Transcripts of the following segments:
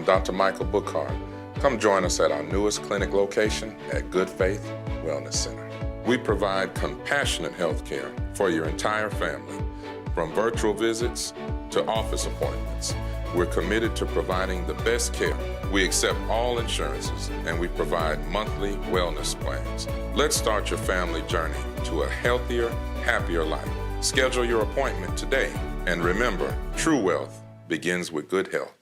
Dr. Michael Bookhart. Come join us at our newest clinic location at Good Faith Wellness Center. We provide compassionate health care for your entire family, from virtual visits to office appointments. We're committed to providing the best care. We accept all insurances and we provide monthly wellness plans. Let's start your family journey to a healthier, happier life. Schedule your appointment today. And remember, true wealth begins with good health.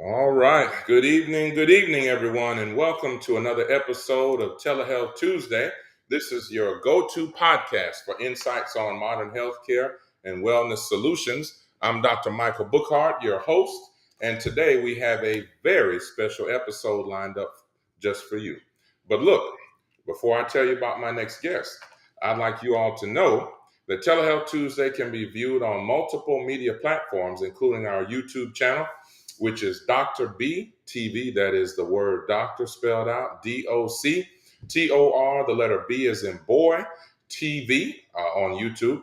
All right. Good evening, everyone, and welcome to another episode of Telehealth Tuesday. This is your go-to podcast for insights on modern healthcare and wellness solutions. I'm Dr. Michael Bookhart, your host, and today we have a very special episode lined up just for you. But look, before I tell you about my next guest, I'd like you all to know that Telehealth Tuesday can be viewed on multiple media platforms, including our YouTube channel, which is Dr. B TV. That is the word doctor spelled out, DOCTOR. The letter B is in boy, TV on YouTube.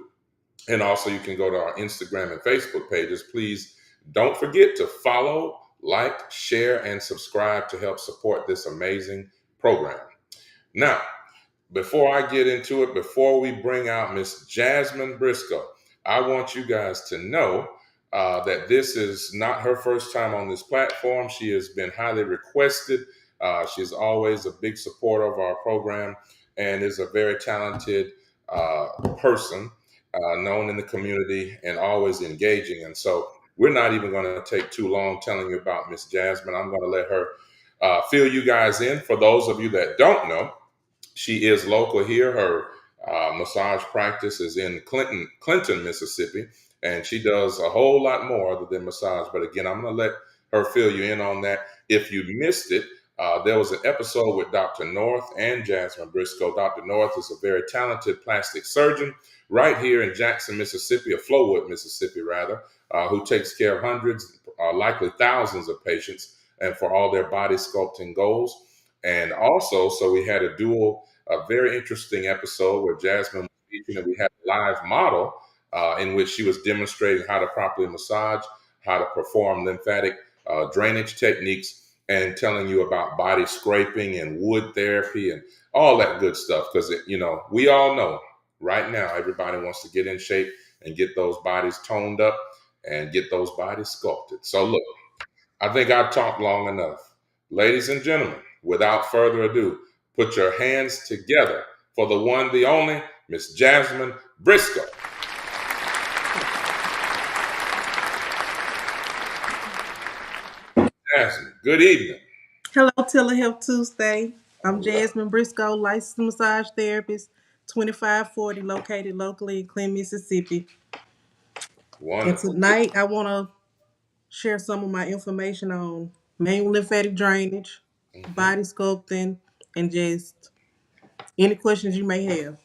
And also you can go to our Instagram and Facebook pages. Please don't forget to follow, like, share, and subscribe to help support this amazing program. Now, before I get into it, before we bring out Miss Jasmine Briscoe, I want you guys to know that this is not her first time on this platform. She has been highly requested. She's always a big supporter of our program and is a very talented person known in the community and always engaging. And so we're not even going to take too long telling you about Miss Jasmine. I'm going to let her fill you guys in. For those of you that don't know, she is local here. Her massage practice is in Clinton, Mississippi, and she does a whole lot more other than massage. But again, I'm going to let her fill you in on that. If you missed it, there was an episode with Dr. North and Jasmine Briscoe. Dr. North is a very talented plastic surgeon right here in Jackson, Mississippi, or Flowood, Mississippi, rather, who takes care of hundreds, likely thousands of patients, and for all their body sculpting goals. And also, so we had a very interesting episode where Jasmine was teaching, and we had a live model in which she was demonstrating how to properly massage, how to perform lymphatic drainage techniques, and telling you about body scraping and wood therapy and all that good stuff. Because, we all know right now everybody wants to get in shape and get those bodies toned up and get those bodies sculpted. So look, I think I've talked long enough. Ladies and gentlemen, without further ado, put your hands together for the one, the only, Miss Jasmine Briscoe. Jasmine, good evening. Hello, Telehealth Tuesday. I'm Jasmine Briscoe, licensed massage therapist, 2540, located locally in Clinton, Mississippi. Wonderful. And tonight, I want to share some of my information on manual lymphatic drainage, body sculpting, and just any questions you may have.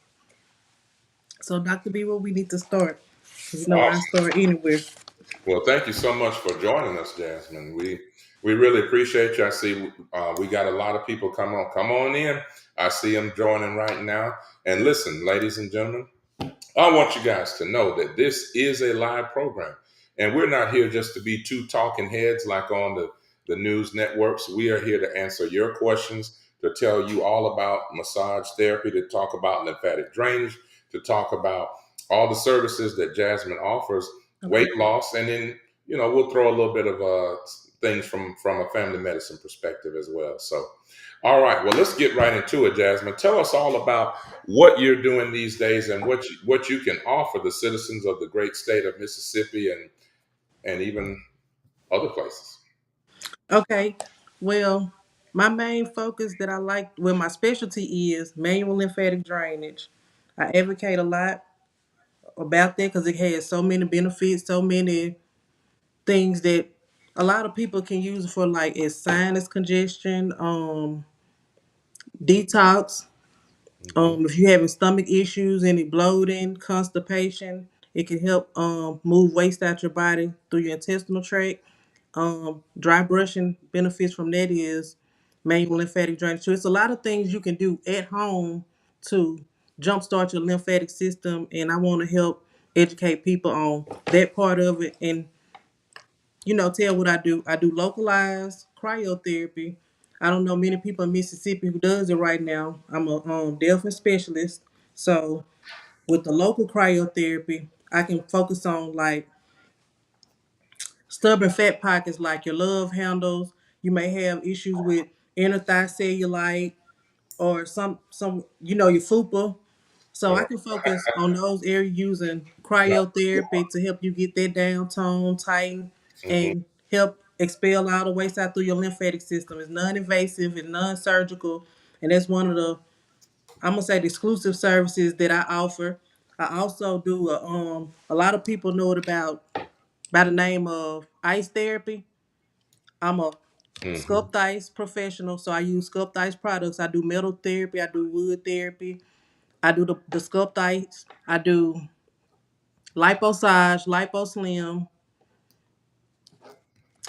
So, Dr. B, where we need to start? I start anywhere. Well, thank you so much for joining us, Jasmine. We really appreciate you. I see we got a lot of people come on in. I see them joining right now. And listen, ladies and gentlemen, I want you guys to know that this is a live program. And we're not here just to be two talking heads like on the news networks. We are here to answer your questions, to tell you all about massage therapy, to talk about lymphatic drainage, to talk about all the services that Jasmine offers, weight loss, and then, we'll throw a little bit of things from a family medicine perspective as well. So, all right, well, let's get right into it, Jasmine. Tell us all about what you're doing these days and what you can offer the citizens of the great state of Mississippi and even other places. Okay, well, my main focus that my specialty is manual lymphatic drainage. I advocate a lot about that because it has so many benefits, so many things that a lot of people can use it for, like as sinus congestion, detox. If you're having stomach issues, any bloating, constipation, it can help move waste out your body through your intestinal tract. Dry brushing benefits from that is manual lymphatic drainage. So it's a lot of things you can do at home to jumpstart your lymphatic system, and I want to help educate people on that part of it and tell what I do. I do localized cryotherapy. I don't know many people in Mississippi who does it right now. I'm a delphin specialist. So with the local cryotherapy, I can focus on like stubborn fat pockets like your love handles. You may have issues with inner thigh cellulite or some your fupa. So I Or can focus on those areas using cryotherapy to help you get that down tone, tighten, hmm and help expel all the waste out through your lymphatic system. It's non-invasive, it's non-surgical, and that's one of the I'm gonna say the exclusive services that I offer. I also do a lot of people know it about by the name of ice therapy. I'm a hmm Sculpt Ice professional, so I use Sculpt Ice products. I do metal therapy, I do wood therapy, I do the Sculpt Ice, I do liposage, liposlim.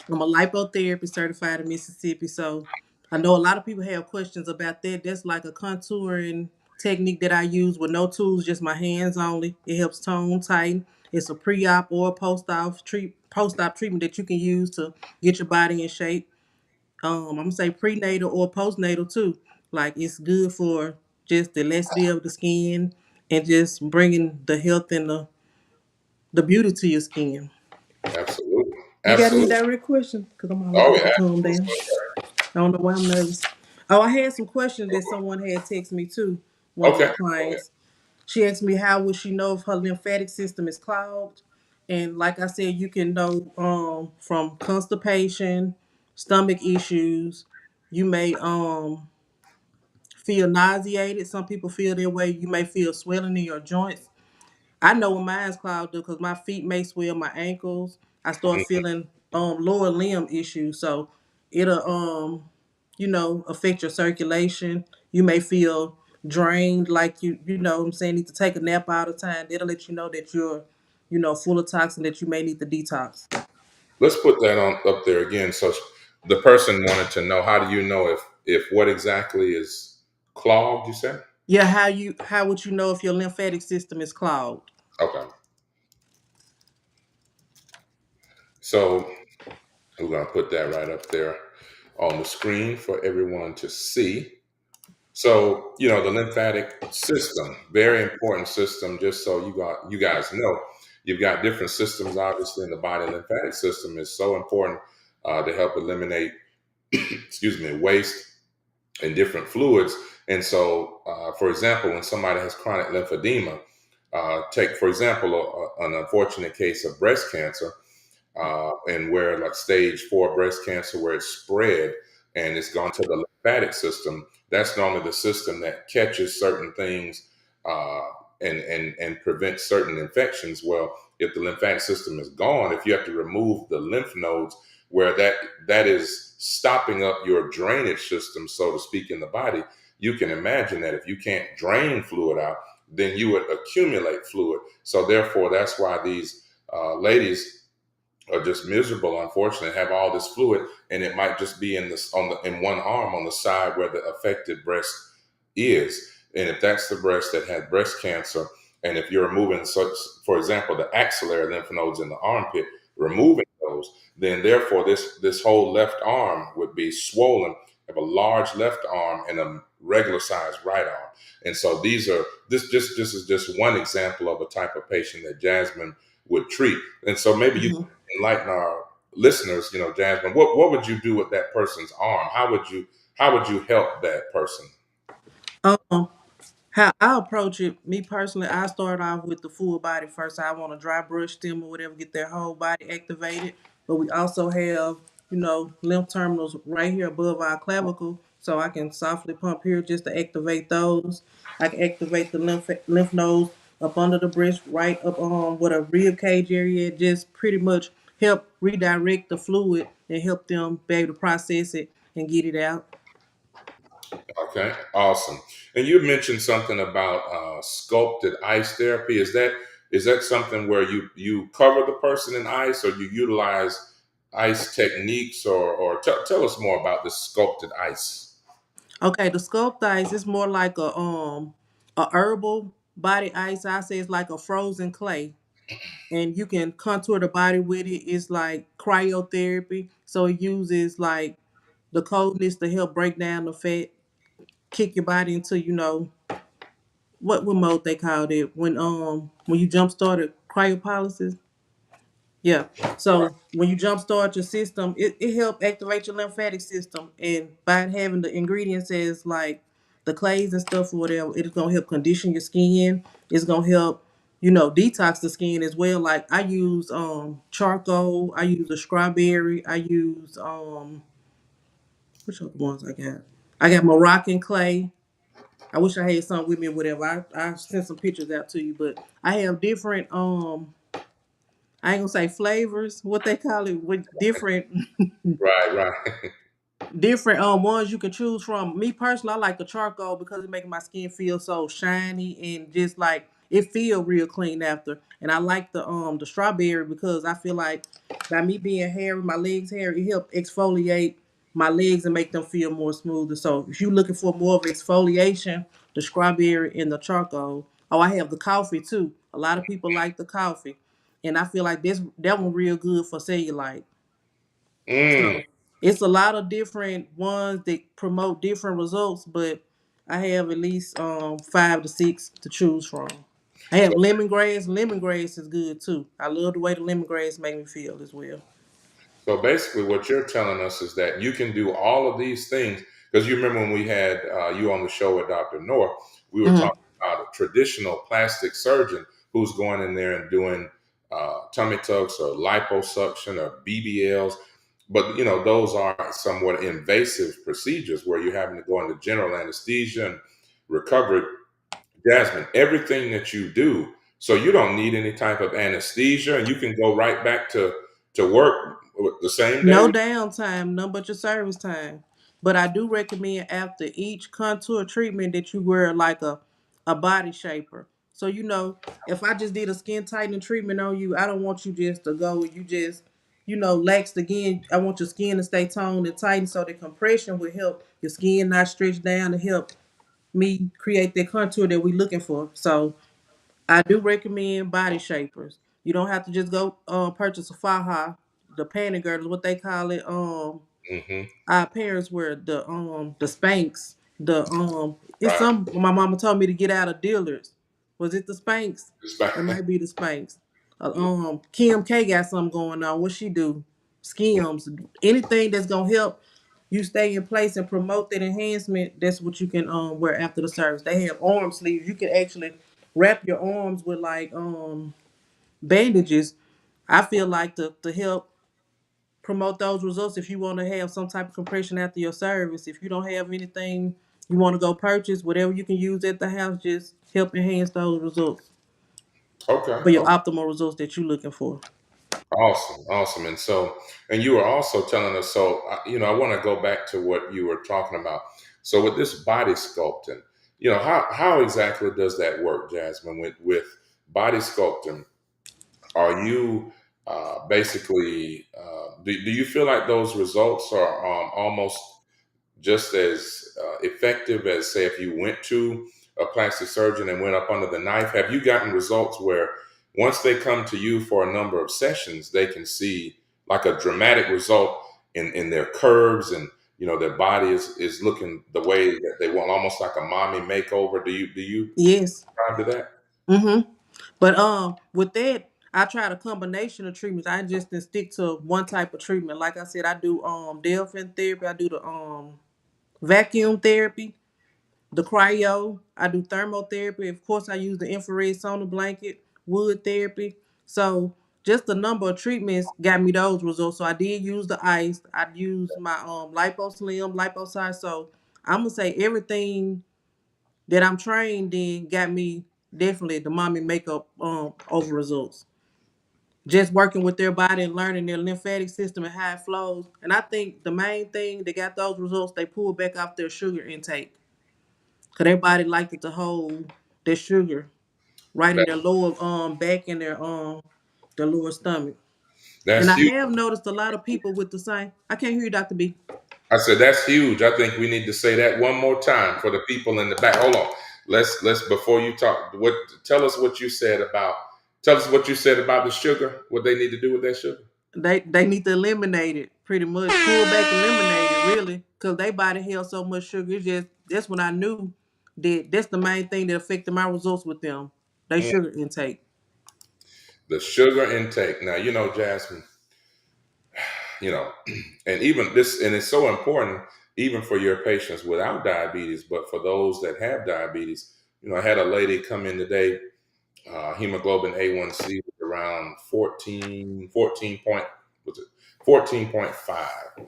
I'm a lipotherapy certified in Mississippi, so I know a lot of people have questions about that. That's like a contouring technique that I use with no tools, just my hands only. It helps tone, tighten. It's a pre-op or post-op treatment that you can use to get your body in shape. I'm gonna say prenatal or postnatal too. Like it's good for just the elasticity of the skin and just bringing the health and the beauty to your skin. Absolutely. You got any Absolutely. direct questions? Because I'm always Oh looking yeah. to calm down. Absolutely. I don't know why I'm nervous. Oh, I had some questions that someone had texted me too. One of my Okay. Go ahead. clients. She asked me how would she know if her lymphatic system is clogged. And like I said, you can know from constipation, stomach issues. You may feel nauseated. Some people feel that way. You may feel swelling in your joints. I know when mine's clogged up because my feet may swell, my ankles. I start Mhm. feeling lower limb issues. So it'll affect your circulation. You may feel drained, like you know what I'm saying, need to take a nap all the time. It'll let you know that you're, full of toxin that you may need to detox. Let's put that on up there again. So the person wanted to know, how do you know if what exactly is clogged? You said. Yeah, how would you know if your lymphatic system is clogged? Okay. So we're gonna put that right up there on the screen for everyone to see. So, the lymphatic system, very important system, just so you guys know. You've got different systems, obviously, in the body. Lymphatic system is so important to help eliminate, excuse me, waste and different fluids. And so, for example, when somebody has chronic lymphedema, take, for example, an unfortunate case of breast cancer, and where like stage 4 breast cancer, where it's spread and it's gone to the lymphatic system. That's normally the system that catches certain things uh, and prevents certain infections. Well, if the lymphatic system is gone, if you have to remove the lymph nodes where that is stopping up your drainage system, so to speak, in the body, you can imagine that if you can't drain fluid out, then you would accumulate fluid. So therefore, that's why these ladies are just miserable, unfortunately, have all this fluid, and it might just be in one arm on the side where the affected breast is. And if that's the breast that had breast cancer, and if you're removing such, for example, the axillary lymph nodes in the armpit, removing those, then therefore this whole left arm would be swollen, have a large left arm and a regular sized right arm. And so this is just one example of a type of patient that Jasmine would treat. And so maybe you Mhm. enlighten our listeners, Jasmine, what would you do with that person's arm? How would you help that person? Um, How I approach it, me personally, I start off with the full body first. I want to dry brush them or whatever, get their whole body activated. But we also have, lymph terminals right here above our clavicle, so I can softly pump here just to activate those. I can activate the lymph nodes up under the breast, right up on what a rib cage area, just pretty much help redirect the fluid and help them be able to process it and get it out. Okay, awesome. And you mentioned something about sculpted ice therapy. Is that something where you cover the person in ice, or you utilize ice techniques, or tell us more about this sculpted ice? Okay, the sculpt ice is more like a herbal body ice. I say it's like a frozen clay. and you can contour the body with it. It's like cryotherapy, so it uses like the coldness to help break down the fat, kick your body into what mode they called it when you jump started cryopolysis. Yeah. Right. So when you jumpstart your system, it help activate your lymphatic system. And by having the ingredients as like the clays and stuff or whatever, it's gonna help condition your skin. It's gonna help, detox the skin as well. Like I use charcoal, I use a strawberry, I use which other ones I got? I got Moroccan clay. I wish I had some with me or whatever. I sent some pictures out to you, but I have different I ain't gonna say flavors, what they call it, with different Right. Right. different ones you can choose from. Me personally, I like the charcoal because it makes my skin feel so shiny and just like it feel real clean after. And I like the strawberry because I feel like by me being hairy, my legs hairy, it help exfoliate my legs and make them feel more smoother. So if you're looking for more of exfoliation, the strawberry and the charcoal. Oh, I have the coffee too. A lot of people like the coffee. And I feel like that one real good for cellulite. Mm. So it's a lot of different ones that promote different results, but I have at least 5 to 6 to choose from. I have So lemongrass. Lemongrass is good too. I love the way the lemongrass make me feel as well. So basically, what you're telling us is that you can do all of these things because you remember when we had you on the show with Dr. Noor, we were Hmm. talking about a traditional plastic surgeon who's going in there and doing tummy tucks or liposuction or BBLs. But those are somewhat invasive procedures where you're having to go into general anesthesia and recovery. Jasmine, everything that you do, so you don't need any type of anesthesia, and you can go right back to work the same No day. downtime, none but your service time. But I do recommend after each contour treatment that you wear like a body shaper. So if I just did a skin tightening treatment on you, I don't want you just to go and you just, laxed again. I want your skin to stay toned and tightened so the compression will help your skin not stretch down to help me create that contour that we're looking for. So I do recommend body shapers. You don't have to just go purchase a faja, the panty girdle, what they call it. Hmm. Our parents wear the Spanx. It's Right. some my mama told me to get out of dealers. Was it the Spanx? It's It fine. might be the Spanx. Kim K got something going on. What she do? Skims. Anything that's gonna help you stay in place and promote that enhancement. That's what you can wear after the service. They have arm sleeves. You can actually wrap your arms with like bandages. I feel like to help promote those results if you want to have some type of compression after your service. If you don't have anything you want to go purchase, whatever you can use at the house, just help enhance those results Okay. for your Okay. optimal results that you're looking for. Awesome. Awesome. And so, and you were also telling us. So, I want to go back to what you were talking about. So, with this body sculpting, how exactly does that work, Jasmine? With body sculpting, are you basically do you feel like those results are almost just as effective as, say, if you went to a plastic surgeon and went up under the knife? Have you gotten results where once they come to you for a number of sessions, they can see like a dramatic result in their curves, and their body is looking the way that they want, almost like a mommy makeover? Do you Yes. subscribe to that? Mm-hmm. But with that, I tried a combination of treatments. I just didn't stick to one type of treatment. Like I said, I do delphin therapy, I do the vacuum therapy, the cryo, I do thermotherapy. Of course, I use the infrared sauna blanket, wood therapy. So just the number of treatments got me those results. So I did use the ice. I used my liposlim, liposide. So I'm gonna say everything that I'm trained in got me definitely the mommy makeup over results. Just working with their body and learning their lymphatic system and how it flows. And I think the main thing that got those results, they pulled back off their sugar intake. Cause their body liked it to hold their sugar right in That, their lower back and their lower stomach. And that's I huge. have noticed a lot of people with the same. I can't hear you, Dr. B. I said that's huge. I think we need to say that one more time for the people in the back. Hold on. Let's before you talk. Tell us what you said about Tell us what you said about the sugar. What they need to do with that sugar. They need to eliminate it pretty much. Pull back, eliminate it really, because they body held so much sugar. It's just that's when I knew that that's the main thing that affected my results with them. They Mm, sugar intake. the sugar intake. Now, Jasmine, you know, and even this, and it's so important, even for your patients without diabetes, but for those that have diabetes. I had a lady come in today, hemoglobin A1C was around 14 point, was it 14.5,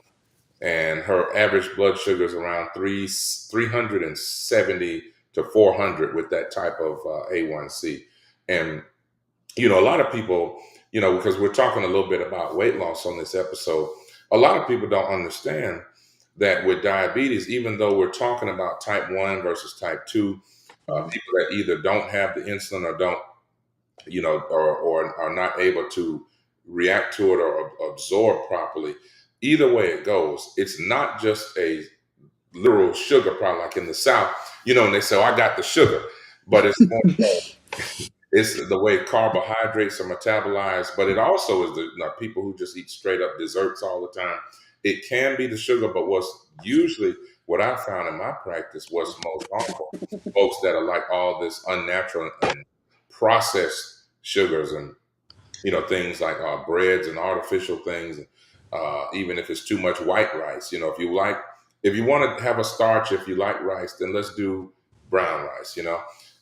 and her average blood sugar is around 370 to 400 with that type of A1C. And a lot of people, because we're talking a little bit about weight loss on this episode, a lot of people don't understand that with diabetes, even though we're talking about type 1 versus type 2, Mhm. people that either don't have the insulin or don't, or are not able to react to it or absorb properly, either way it goes, it's not just a literal sugar problem like in the South, and they say, oh, I got the sugar, but it's more it's the way carbohydrates are metabolized, but it also is the people who just eat straight up desserts all the time. It can be the sugar, but what's usually what I found in my practice was most harmful. Folks that are like all this unnatural and processed sugars and things like breads and artificial things. Even if it's too much white rice, if you want to have a starch, if you like rice, then let's do brown rice.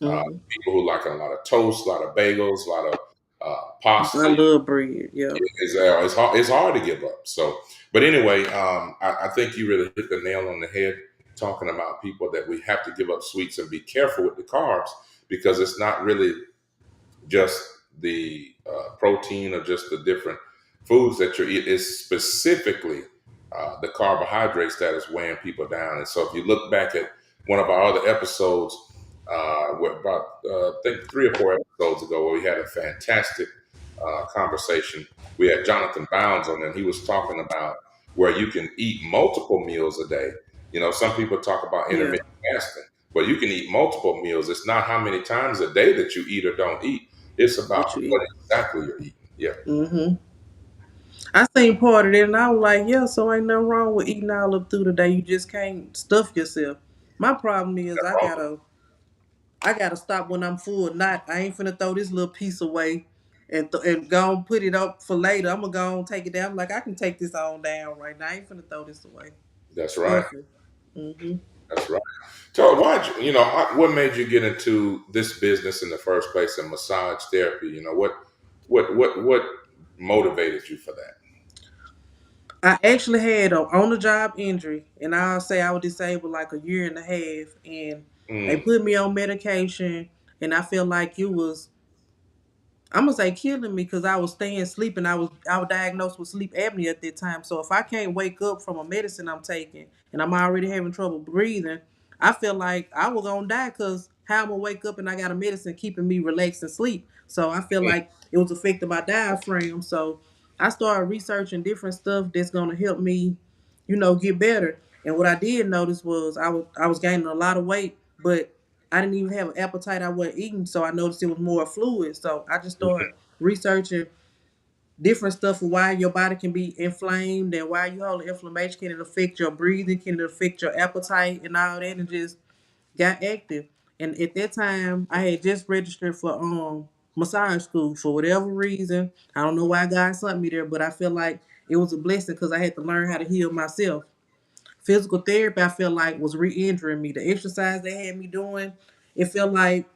Mhm. People who like a lot of toast, a lot of bagels, a lot of I pasta. love bread. Yeah. It's hard to give up. So, but anyway, I think you really hit the nail on the head talking about people that we have to give up sweets and be careful with the carbs because it's not really just the protein or just the different foods that you're eating. It's specifically the carbohydrates that is weighing people down. And so if you look back at one of our other episodes, about I think 3 or 4 episodes ago, where we had a fantastic conversation. We had Jonathan Bounds on, and he was talking about where you can eat multiple meals a day. Some people talk about Yeah. intermittent fasting, but you can eat multiple meals. It's not how many times a day that you eat or don't eat. It's about What you what eat? exactly you're eating. Yeah, Mm-hmm. I seen part of it, and I was like, yeah, so ain't nothing wrong with eating all up through the day. You just can't stuff yourself. My problem is that's wrong. I gotta stop when I'm full. Not I ain't finna throw this little piece away and go and put it up for later. I'm gonna go and take it down. I'm like I can take this on down right now. I ain't finna throw this away. That's right. Stuff it. Mm-hmm. That's right. So what made you get into this business in the first place in massage therapy? What motivated you for that? I actually had an on the job injury, and I'll say I was disabled like a year and a half, and they Mm, put me on medication, and I felt like it was I'm gonna say killing me because I was staying sleeping. I was diagnosed with sleep apnea at that time. So if I can't wake up from a medicine I'm taking and I'm already having trouble breathing, I feel like I was gonna die because how I'm gonna wake up and I got a medicine keeping me relaxed and sleep. So I feel mm, like it was affecting my diaphragm. So I started researching different stuff that's gonna help me, get better. And what I did notice was I was gaining a lot of weight, but I didn't even have an appetite. I wasn't eating, so I noticed it was more fluid. So I just started researching different stuff of why your body can be inflamed and why you hold inflammation. Can it affect your breathing? Can it affect your appetite and all that? And just got active. And at that time, I had just registered for massage school for whatever reason. I don't know why God sent me there, but I feel like it was a blessing because I had to learn how to heal myself. Physical therapy, I felt like was re-injuring me. The exercise they had me doing, it felt like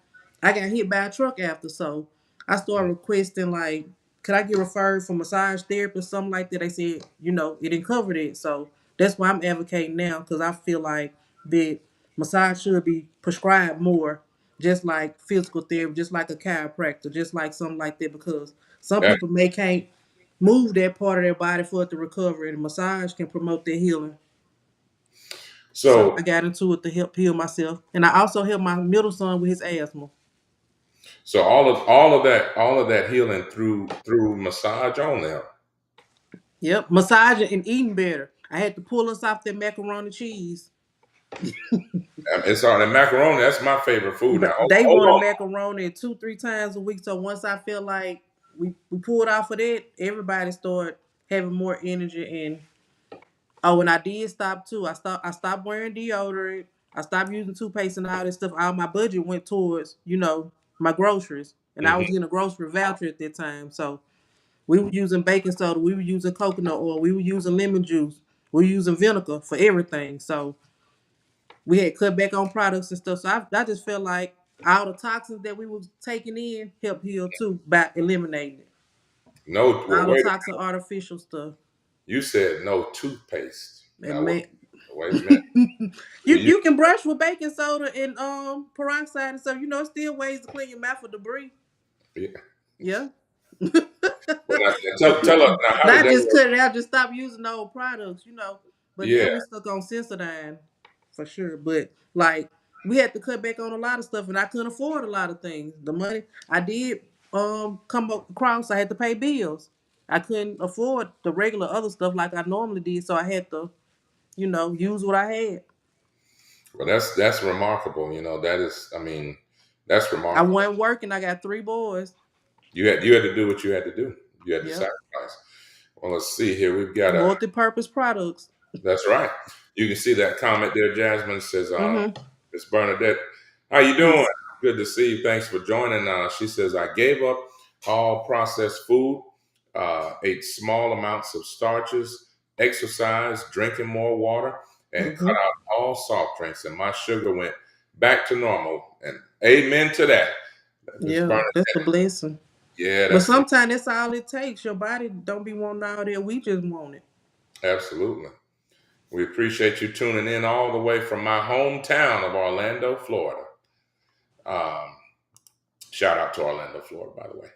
I got hit by a truck after. So I started requesting like, could I get referred for massage therapy or something like that? They said, it didn't cover it. So that's why I'm advocating now because I feel like that massage should be prescribed more, just like physical therapy, just like a chiropractor, just like something like that. Because some that, people may can't move that part of their body for it to recover, and massage can promote their healing. So so I got into it to help heal myself, and I also helped my middle son with his asthma. so all of that healing through massage only. Huh? Yep, massaging and eating better. I had to pull us off that macaroni cheese. It's on the macaroni. That's my favorite food now. But Hold, they hold want a on. macaroni 2-3 times a week. So once I feel like we pulled off of that, everybody start having more energy. And oh, and I did stop too. I stopped wearing deodorant. I stopped using toothpaste and all this stuff. All my budget went towards, my groceries. And I was Hmm. getting a grocery voucher at that time. So we were using baking soda, we were using coconut oil, we were using lemon juice, we were using vinegar for everything. So we had cut back on products and stuff. So I just felt like all the toxins that we was taking in helped heal too by eliminating it. No, well, All the wait. toxic artificial stuff. You said no toothpaste. And Now, man, wait a minute. you We you can brush with baking soda and peroxide and stuff. Still ways to clean your mouth for debris. yeah. Yeah. Well, now, tell us now. How did Not that just work? cut it out, just stop using those products. But Yeah. now we stuck on Sensodyne for sure. But like we had to cut back on a lot of stuff, and I couldn't afford a lot of things. The money I did come across, I had to pay bills. I couldn't afford the regular other stuff like I normally did, so I had to, use what I had. Well, that's remarkable. That is. I mean, that's I remarkable. wasn't working. I got 3 boys. You had to do what you had to do. You had to Yep, sacrifice. Well, let's see here. We've got a. multi-purpose products. That's right. You can see that comment there. Jasmine says, Mm-hmm. Miss Bernadette, how you doing? Yes. Good to see you. Thanks for joining. She says, I gave up all processed food, ate small amounts of starches, exercised, drinking more water, and cut Mm-hmm. out all soft drinks, and my sugar went back to normal. And amen to that. Miss Yeah, Bernadette, that's a blessing. yeah, But that's sometimes that's all it takes. Your body don't be wanting all that. We just want it. absolutely. We appreciate you tuning in all the way from my hometown of Orlando, Florida. Um, Shout out to Orlando, Florida, by the way.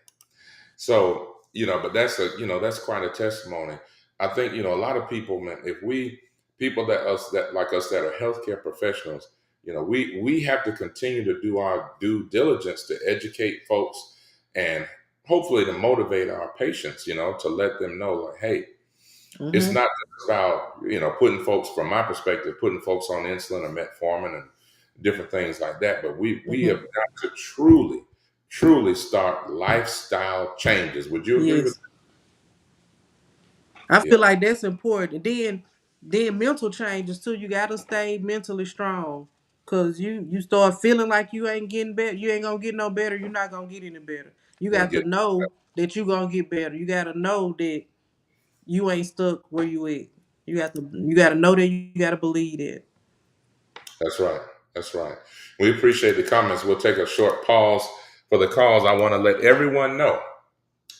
So, but that's quite a testimony. I think, a lot of people, man, if we people that like us that are healthcare professionals, we have to continue to do our due diligence to educate folks and hopefully to motivate our patients, to let them know like, hey, it's Mm-hmm. not just about, putting folks, from my perspective, putting folks on insulin or metformin and different things like that. But we have Mm-hmm. got to truly, truly start lifestyle changes. Would you agree with Yes, I that? Yeah, feel like that's important. Then mental changes too. You gotta stay mentally strong, cause you start feeling like you ain't getting better. You ain't gonna get no better. You're not gonna get any better. You and got to get know that you gonna get better. You gotta know that you ain't stuck where you at. You gotta know that. You gotta believe that. that's right. That's right. We appreciate the comments. We'll take a short pause for the calls. I want to let everyone know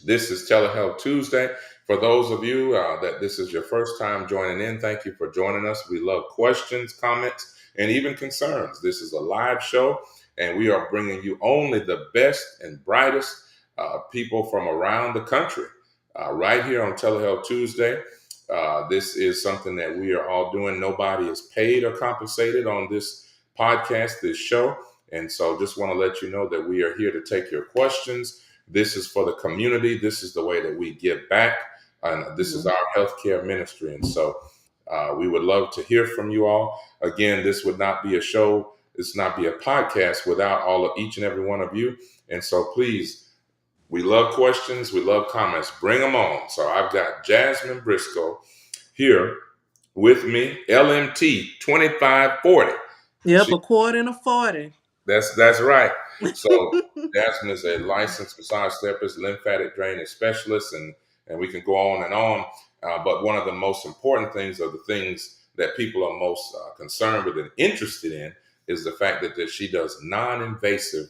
this is Telehealth Tuesday. For those of you that this is your first time joining in, thank you for joining us. We love questions, comments, and even concerns. This is a live show, and we are bringing you only the best and brightest people from around the country right here on Telehealth Tuesday. This is something that we are all doing. Nobody is paid or compensated on this podcast, this show. And so just want to let you know that we are here to take your questions. This is for the community. This is the way that we give back. And this is Mhm. our healthcare ministry. And so we would love to hear from you all. Again, this would not be a show, this not be a podcast without all of each and every one of you. And so please, we love questions, we love comments. Bring them on. So I've got Jasmine Briscoe here with me, LMT 2540. Yep, She a quarter and a 40. That's right. So Jasmine is a licensed massage therapist, lymphatic drainage specialist, and we can go on and on. But one of the most important things, or the things that people are most concerned with and interested in, is the fact that she does non-invasive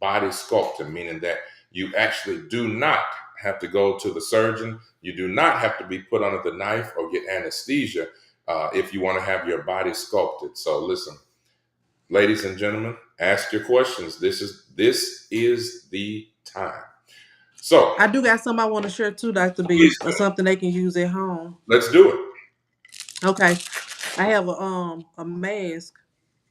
body sculpting, meaning that you actually do not have to go to the surgeon. You do not have to be put under the knife or get anesthesia if you want to have your body sculpted. So listen, ladies and gentlemen, ask your questions. This is the time. So I do got some I want to share too, Dr. B, please or something they can use at home. let's do it. Okay. I have a mask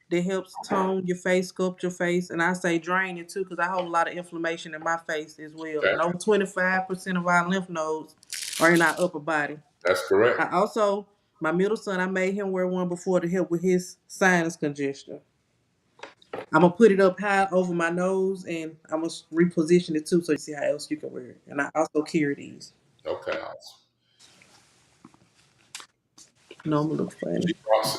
that helps tone your face, sculpt your face, and I say drain it too because I hold a lot of inflammation in my face as well. Okay, And over 25% of our lymph nodes are in our upper body. that's correct. I also My middle son, I made him wear one before to help with his sinus congestion. I'm gonna put it up high over my nose, and I'm gonna reposition it too, so you see how else you can wear it. And I also carry these. Okay. No, I'm gonna look funny.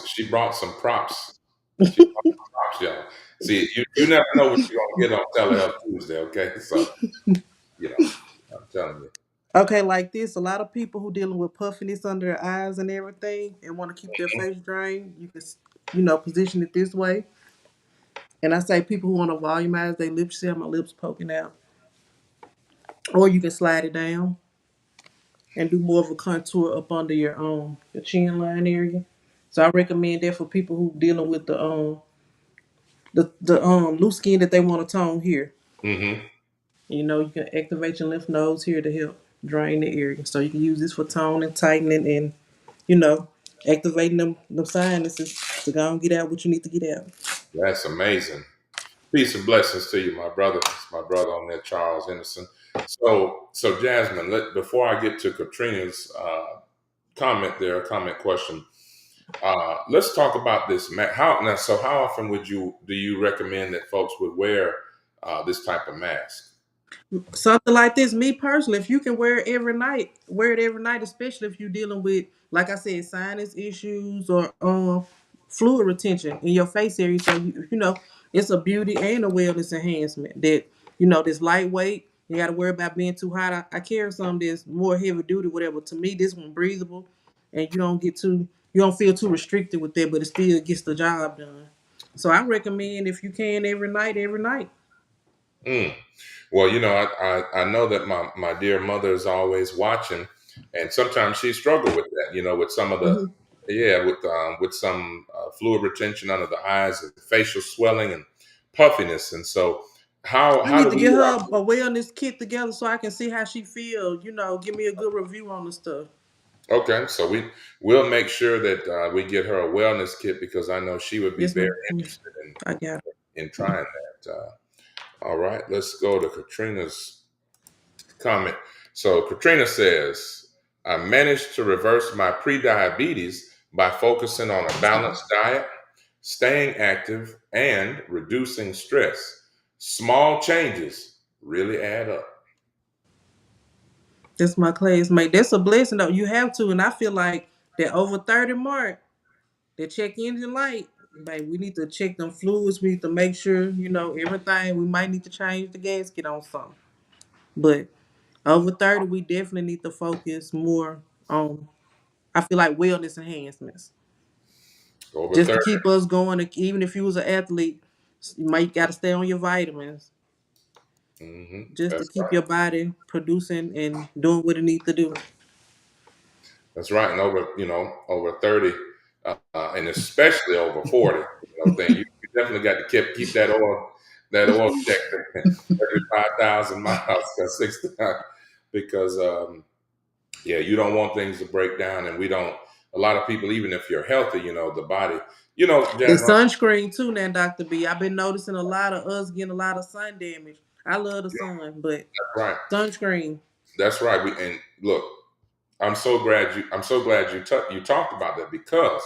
She brought some props. She brought some props, y'all. See, you never know what you're gonna get on Telehealth Tuesday. Okay, so you know, I'm telling you. Okay, like this, a lot of people who dealing with puffiness under their eyes and everything, and want to keep their face drained, you can, position it this way. And I say people who want to volumize their lips, see how my lips poking out, or you can slide it down and do more of a contour up under your chin line area. So I recommend that for people who dealing with the loose skin that they want to tone here. Hmm. You can activate your lymph nodes here to help drain the area. So you can use this for toning, tightening, and you know, activating them sinuses to go and get out what you need to get out. That's amazing. Peace and blessings to you, my brother. It's my brother on there, Charles Innocent. So Jasmine, before I get to Katrina's comment there, comment question, let's talk about this. How often do you recommend that folks would wear this type of mask? Something like this, me personally, if you can wear it every night, wear it every night, especially if you're dealing with, like I said, sinus issues or fluid retention in your face area. So it's a beauty and a wellness enhancement that this lightweight. You got to worry about being too hot. I carry some that's more heavy duty, whatever. To me, this one breathable, and you don't feel too restricted with that, but it still gets the job done. So I recommend if you can every night, every night. Mm. Well, I know that my dear mother is always watching, and sometimes she struggled with that. With some of the, Mhm. yeah, with some fluid retention under the eyes and facial swelling and puffiness. And so, I how need do to get we? her a wellness kit together so I can see how she feel. Give me a good review on the stuff. Okay, so we'll make sure that we get her a wellness kit because I know she would be Yes, very ma'am. interested I got it. in trying that. All right, let's go to Katrina's comment. So Katrina says, I managed to reverse my prediabetes by focusing on a balanced diet, staying active, and reducing stress. Small changes really add up. That's my classmate. That's a blessing though. You have to, and I feel like that over 30 mark, that check engine light, babe, we need to check them fluids. We need to make sure, everything. We might need to change the gasket on something. But over 30, we definitely need to focus more on I feel like wellness enhancements. Over Just to 30. keep us going, even if you was an athlete, you might got to stay on your vitamins just to That's keep right. your body producing and doing what it needs to do. That's right. And over 30, and especially over 40, then you definitely got to keep that oil check every 5,000 miles or 6,000 because yeah, you don't want things to break down, and we don't. A lot of people, even if you're healthy, the body, The Jasmine, sunscreen too, now, Dr. B. I've been noticing a lot of us getting a lot of sun damage. I love the sun, but that's right. sunscreen. That's right. And look, I'm so glad you talked about that because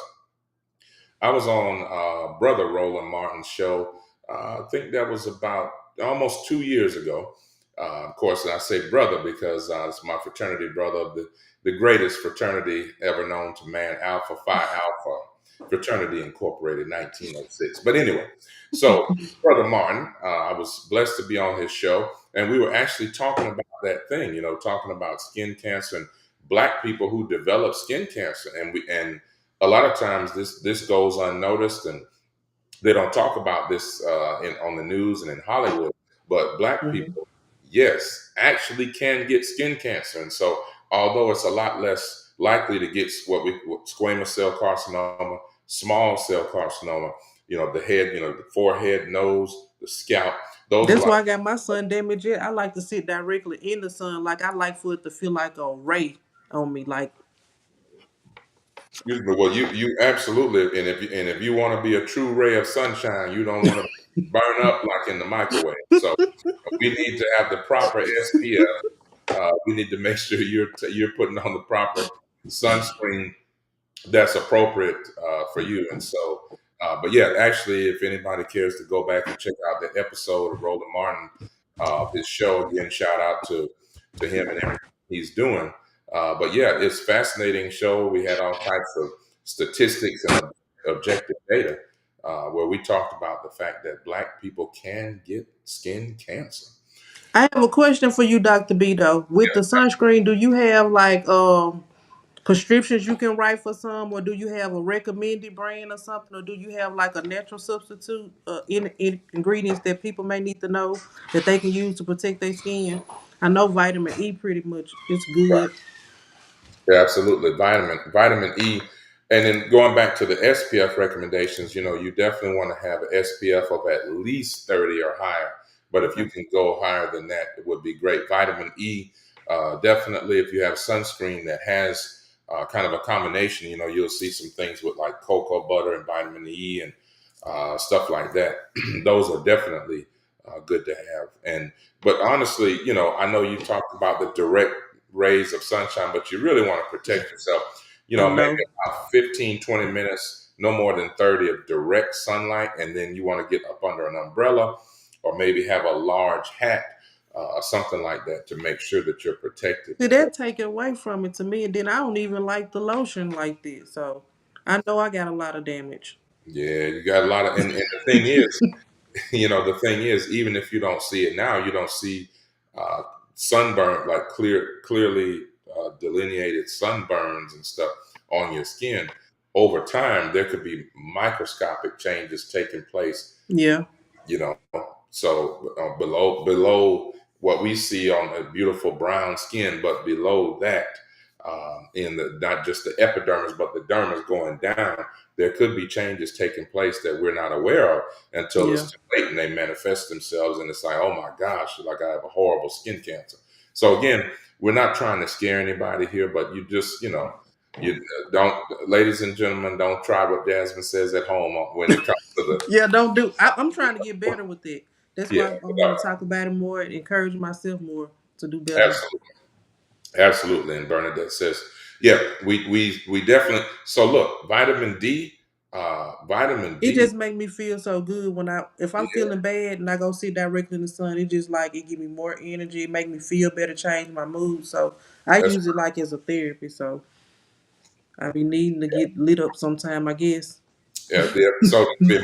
I was on Brother Roland Martin's show. I think that was about almost 2 years ago. Of course, I say brother because it's my fraternity brother of the greatest fraternity ever known to man, Alpha Phi Alpha Fraternity Incorporated, 1906. But anyway, so Brother Martin, I was blessed to be on his show, and we were actually talking about that thing, talking about skin cancer and black people who develop skin cancer, and a lot of times this goes unnoticed and they don't talk about this on the news and in Hollywood. But black Hmm. people, yes, actually can get skin cancer, and so although it's a lot less likely to get what squamous cell carcinoma, small cell carcinoma, the head, the forehead, nose, the scalp, those are That's like why I got my sun damage. I like to sit directly in the sun. Like I like for it to feel like a ray on me. Like well, you absolutely, and if you want to be a true ray of sunshine, you don't want to burn up like in the microwave. So we need to have the proper SPF. We need to make sure you're putting on the proper sunscreen that's appropriate for you. And so, but yeah, actually, if anybody cares to go back and check out that episode of Roland Martin, his show again, shout out to him and everything he's doing. But yeah, it's a fascinating show. We had all types of statistics and objective data where we talked about the fact that Black people can get skin cancer. I have a question for you, Dr. B though. With the sunscreen, do you have like prescriptions you can write for some, or do you have a recommended brand or something, or do you have like a natural substitute in ingredients that people may need to know that they can use to protect their skin? I know vitamin E pretty much is good. Yeah, absolutely. Vitamin E. And then going back to the SPF recommendations, you definitely want to have an SPF of at least 30 or higher. But if you can go higher than that, it would be great. Vitamin E, definitely if you have sunscreen that has kind of a combination, you'll see some things with like cocoa butter and vitamin E and stuff like that. Those are definitely good to have. But honestly, I know you talked about the direct rays of sunshine, but you really want to protect yourself. I Maybe know. about 15, 20 minutes, no more than 30 of direct sunlight. And then you want to get up under an umbrella or maybe have a large hat, something like that to make sure that you're protected. See, that take it away from it to me, and then I don't even like the lotion like this, so I know I got a lot of damage. Yeah, you got a lot of, and the thing is, the thing is, even if you don't see it now, you don't see uh, sunburn, like clearly delineated sunburns and stuff on your skin. Over time, there could be microscopic changes taking place, Yeah, you know. So below what we see on a beautiful brown skin, but below that, in the not just the epidermis, but the dermis going down, there could be changes taking place that we're not aware of until yeah. it's too late and they manifest themselves, and it's like, oh my gosh, like I have a horrible skin cancer. So again, we're not trying to scare anybody here, but you just, you don't, ladies and gentlemen, don't try what Jasmine says at home when it comes to the Yeah, don't do. I'm trying to get better with it. That's yeah, why I want to talk about it more and encourage myself more to do better. absolutely, absolutely. And Bernadette says, yeah, we definitely. So look, vitamin It D, just make me feel so good when if I'm yeah, feeling bad and I go sit directly in the sun. It just like it give me more energy. It make me feel better, change my mood. So I that's use it like as a therapy. So I be needing to get lit up sometime, I guess. yeah, the episode can be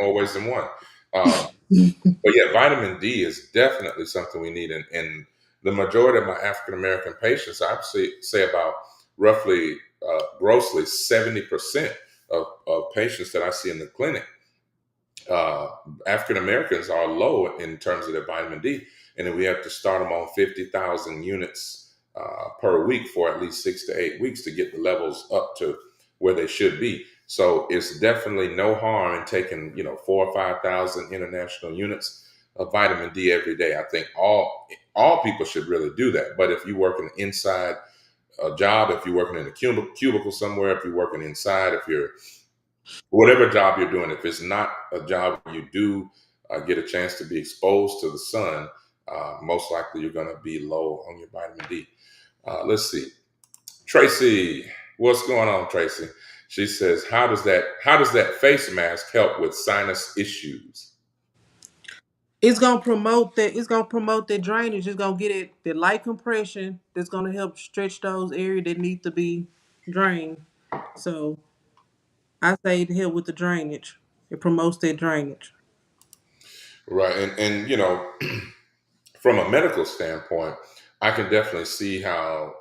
more ways than one. Um, but yeah, vitamin D is definitely something we need, and the majority of my African American patients, I'd say about roughly grossly 70% of patients that I see in the clinic, uh, African Americans are low in terms of their vitamin D, and then we have to start them on 50,000 units per week for at least 6 to 8 weeks to get the levels up to where they should be. So it's definitely no harm in taking 4 or 5 thousand international units of vitamin D every day. I think all people should really do that. But if you're working inside a job, if you're working in a cubicle somewhere, if you're working inside, if you're whatever job you're doing, if it's not a job where you do get a chance to be exposed to the sun, most likely you're going to be low on your vitamin D. Let's see, Tracy, what's going on, Tracy? She says, how does that face mask help with sinus issues? It's gonna promote that. It's gonna promote that drainage. It's gonna get it the light compression. That's gonna help stretch those areas that need to be drained. So I say it help with the drainage. It promotes that drainage. Right, and from a medical standpoint, I can definitely see how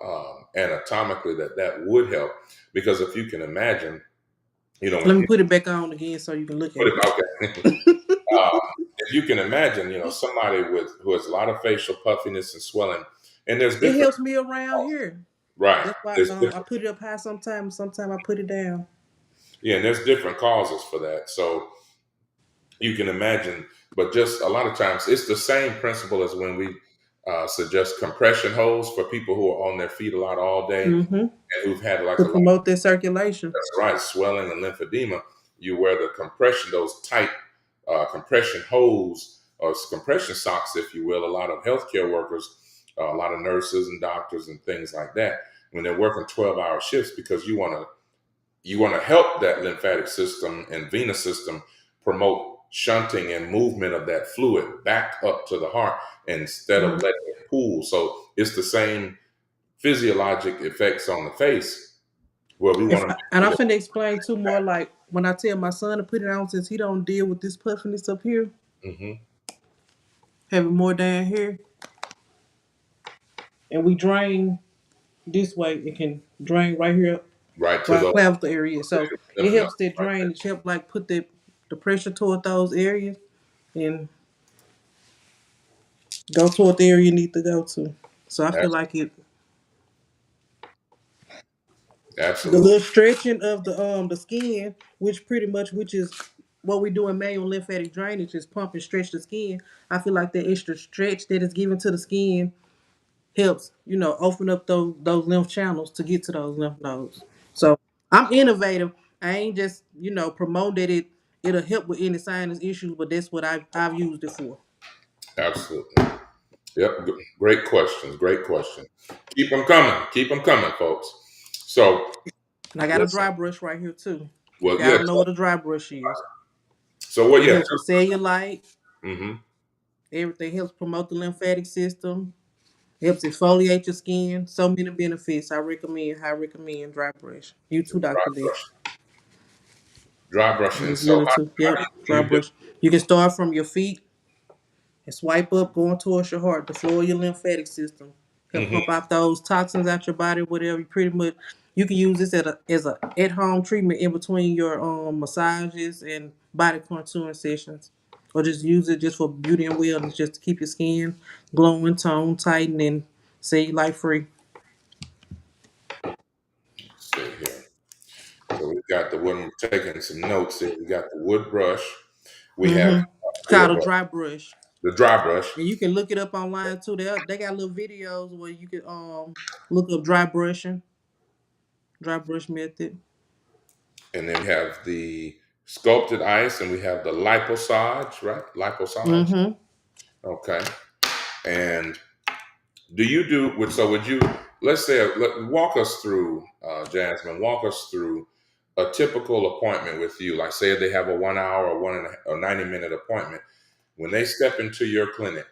anatomically that would help because if you can imagine, when Let me people put it back on again so you can look put at it okay. it. Uh, if you can imagine, somebody who has a lot of facial puffiness and swelling, and there's It different helps me around here. right. That's why There's I different put it up high sometimes. Sometimes I put it down. yeah, and there's different causes for that. So you can imagine, but just a lot of times it's the same principle as when we suggest compression hose for people who are on their feet a lot all day Mm-hmm. and who've had like To a lot. promote that circulation. That's right, swelling and lymphedema. You wear the compression, those tight compression hose or compression socks, if you will. A lot of healthcare workers, a lot of nurses and doctors and things like that, when they're working 12-hour shifts, because you want to you want to help that lymphatic system and venous system promote shunting and movement of that fluid back up to the heart instead of Mhm. letting it pool. So it's the same physiologic effects on the face where we want If to make and sure I'm that. finna explain too more like when I tell my son to put it on since he don't deal with this puffiness up here, Mhm. having more down here, and we drain this way, it can drain right here Right to where our the clavicle area is. So it lymph node, helps that right drainage, help like put the pressure toward those areas and go toward the area you need to go to. So I there. feel like it the Absolutely. little stretching of the skin, which is what we do in manual lymphatic drainage is pump and stretch the skin. I feel like the extra stretch that is given to the skin helps, open up those lymph channels to get to those lymph nodes. So I'm innovative. I ain't just, promote that it'll help with any sinus issues, but that's what I've used it for. Absolutely. Yep. Great questions. Great question. Keep them coming. Keep them coming, folks. So And I got a listen. dry brush right here too. Well, yeah. Y'all know what a dry brush is. So what? It Yeah. helps with cellulite. Mm-hmm. Everything helps promote the lymphatic system. Helps exfoliate your skin. So many benefits. I recommend dry brush. You too, Dry Dr. Lee. brush. Dry And brushing. it's So little too. how Yep, do dry you do? brush. You can start from your feet and swipe up, going towards your heart, the floor of your lymphatic system. Help Mm-hmm. pump out those toxins out your body, whatever. You pretty much you can use this as a at home treatment in between your massages and body contouring sessions, or just use it just for beauty and wellness, just to keep your skin glowing, tone, tighten, and cellulite free. See here. So we've got the wood. I'm taking some notes here. We got the wood brush. We have Mm-hmm. It's yeah, called a well, dry brush. the dry brush, And you can look it up online too. They got little videos where you can look up dry brush method. and then we have the sculpted ice, and we have the liposage, right? Liposage. Mm-hmm. Okay. And do you do would so would you let's say walk us through Jasmine, walk us through a typical appointment with you. Like say they have a 1 hour or 90-minute appointment. When they step into your clinic,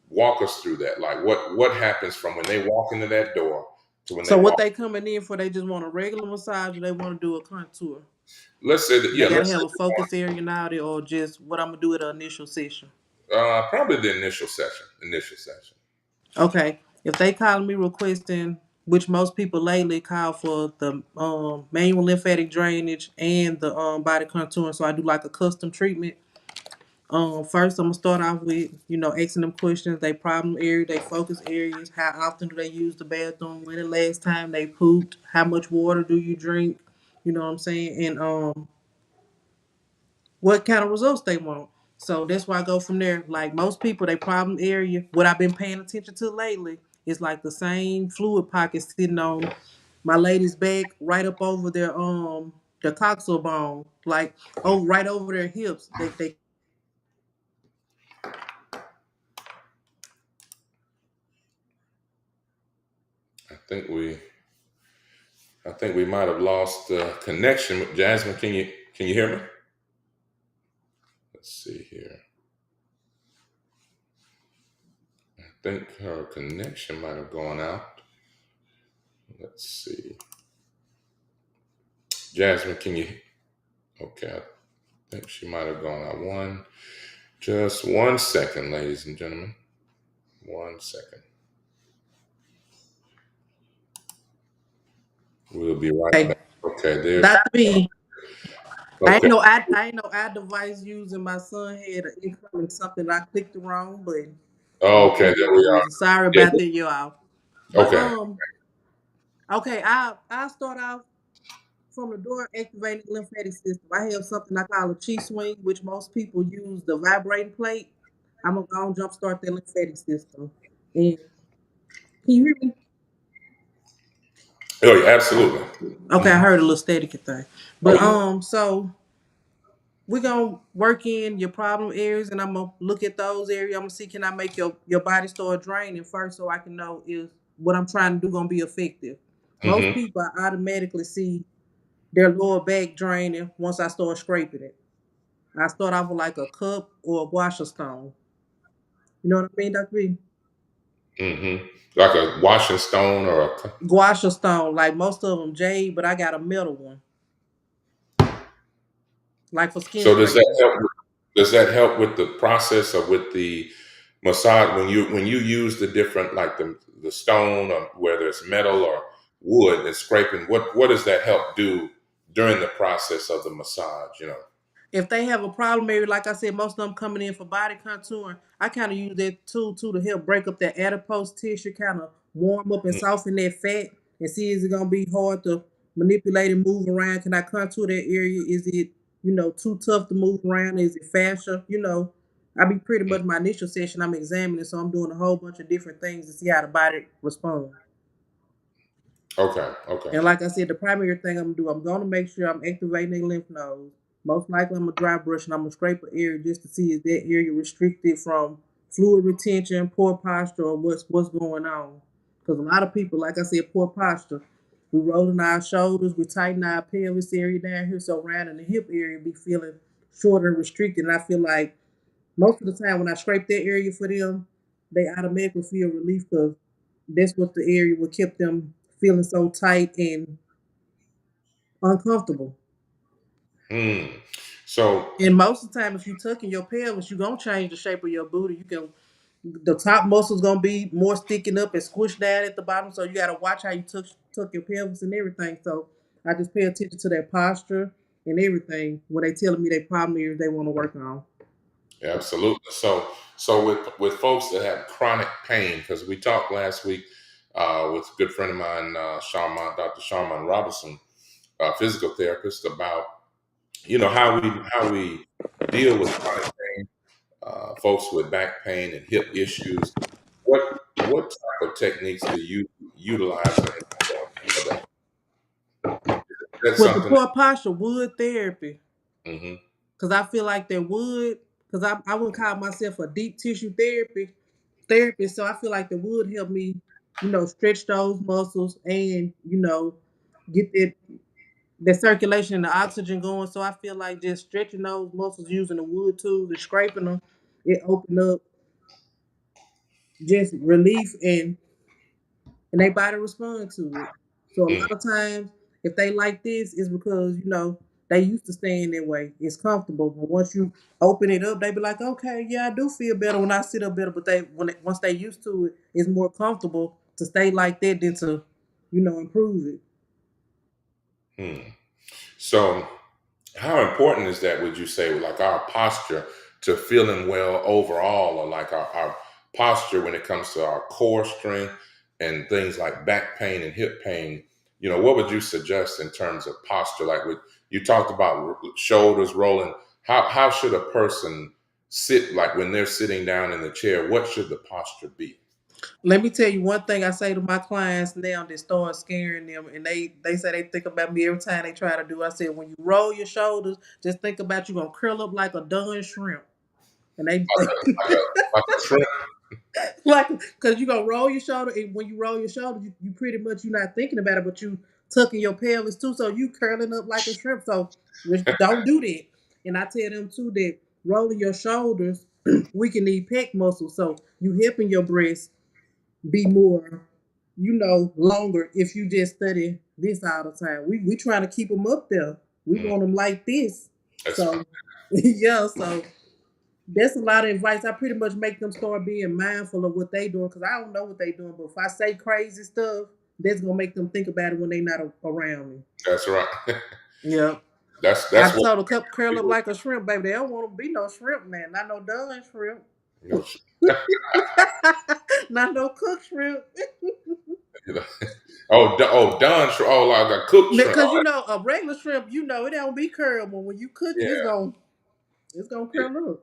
walk us through that. Like what happens from when they walk into that door to when they So what walk. they coming in for? They just want a regular massage, or they want to do a contour. Let's say that, They yeah, gotta let's have say a focus area now, or just what I'm gonna do at the initial session. probably the initial session. Initial session. Okay, if they call me requesting, which most people lately call for the manual lymphatic drainage and the body contouring, so I do like a custom treatment. First I'm gonna start off with, asking them questions, they problem area, they focus areas, how often do they use the bathroom, when the last time they pooped, how much water do you drink, you know what I'm saying, and what kind of results they want. So that's why I go from there. Like most people, they problem area, what I've been paying attention to lately is like the same fluid pockets sitting on my lady's back, right up over their coxal bone, like right over their hips. They I think we I think we might have lost connection with Jasmine. Can you hear me? Let's see here. I think her connection might have gone out. Let's see. Jasmine, can you? Okay, I think she might have gone out. Just 1 second, ladies and gentlemen. 1 second. We'll be right okay. back. Okay, there. Dr. B, Okay. I ain't no I device using. My son had an incoming something. I clicked the wrong button. I Oh, don't okay, know there what it we was. Sorry are. about that, y'all. Yeah. But Okay. okay, I start off from the door activating the lymphatic system. I have something I call a chi swing, which most people use the vibrating plate. I'm gonna go and jumpstart the lymphatic system. And can you hear me? Oh, yeah, absolutely. Okay, I Mhm. heard a little static thing. But Okay. so we're gonna work in your problem areas, and I'm gonna look at those areas. I'm gonna see, can I make your body start draining first, so I can know if what I'm trying to do gonna be effective. Most Hmm. people I automatically see their lower back draining once I start scraping it. I start off with like a cup or a washer stone. You know what I mean, Dr. B? Mm-hmm. Like a washing stone or a. Guasha stone, like most of them jade, but I got a metal one, like for skin So does that scraping. help? Does that help with the process or with the massage when you use the different like the stone or whether it's metal or wood and scraping? What does that help do during the process of the massage? You know. If they have a problem, maybe like I said, most of them coming in for body contouring, I kind of use that tool too to help break up that adipose tissue, kind of warm up and soften that fat, and see is it gonna be hard to manipulate and move around? Can I contour that area? Is it too tough to move around? Is it fascia? I be pretty Mm-hmm. much my initial session. I'm examining, so I'm doing a whole bunch of different things to see how the body responds. Okay. Okay. And like I said, the primary thing I'm gonna do, I'm gonna make sure I'm activating their lymph nodes. Most likely, I'm gonna dry brush and I'm gonna scrape an area just to see is that area restricted from fluid retention, poor posture, or what's going on. Because a lot of people, like I said, poor posture. We rolling our shoulders, we tighten our pelvis area down here, so around in the hip area be feeling short and restricted. And I feel like most of the time when I scrape that area for them, they automatically feel relief because that's what the area what kept them feeling so tight and uncomfortable. Hmm. So And most of the time, if you tuck in your pelvis, you're gonna change the shape of your booty. The top muscle's gonna be more sticking up and squished down at the bottom. So you gotta watch how you tuck your pelvis and everything. So I just pay attention to their posture and everything when they telling me their problem areas they want to work on. absolutely. So with folks that have chronic pain, because we talked last week with a good friend of mine, Dr. Sharman Robinson, physical therapist, about how we deal with chronic pain, folks with back pain and hip issues. What type of techniques do you utilize or employ for that? That's With the something. poor posture, wood therapy, Hmm. because I feel like that wood, because I wouldn't call myself a deep tissue therapist, so I feel like the wood help me, stretch those muscles and get that circulation and the oxygen going. So I feel like just stretching those muscles using the wood tools and scraping them, it open up just relief and they body respond to it. So a lot of times, if they like this, it's because they used to staying that way. It's comfortable, but once you open it up, they be like, okay, yeah, I do feel better when I sit up better. But once they used to it, it's more comfortable to stay like that than to, improve it. Hmm. So, how important is that, would you say, like our posture to feeling well overall, or like our posture when it comes to our core strength and things like back pain and hip pain? What would you suggest in terms of posture? Like you talked about shoulders rolling. How should a person sit, like when they're sitting down in the chair? What should the posture be? Let me tell you one thing I say to my clients now that start scaring them, and they say they think about me every time they try to do. I said, when you roll your shoulders, just think about you gonna curl up like a done shrimp, and Like a shrimp? like because you gonna roll your shoulder, and when you roll your shoulder, you pretty much you're not thinking about it, but you tucking your pelvis too, so you curling up like a shrimp. So don't do that. And I tell them too that rolling your shoulders weaken the pec muscle, so you hipping your breast be more, longer if you just study this all the time. We trying to keep them up there. We Mm, want them like this. that's fine. So yeah, so that's a lot of advice. I pretty much make them start being mindful of what they doing because I don't know what they doing. But if I say crazy stuff, that's gonna make them think about it when they not around me. That's right. Yeah. I That's what told a couple curl up people. like a shrimp, baby. They don't want to be no shrimp, man. Not no done shrimp. You know, Not no cooked shrimp. you know. Oh, done shrimp. Oh, like a cooked shrimp. Because Oh, a regular shrimp, it don't be curled, but when you cook it, yeah, it's gonna yeah, curl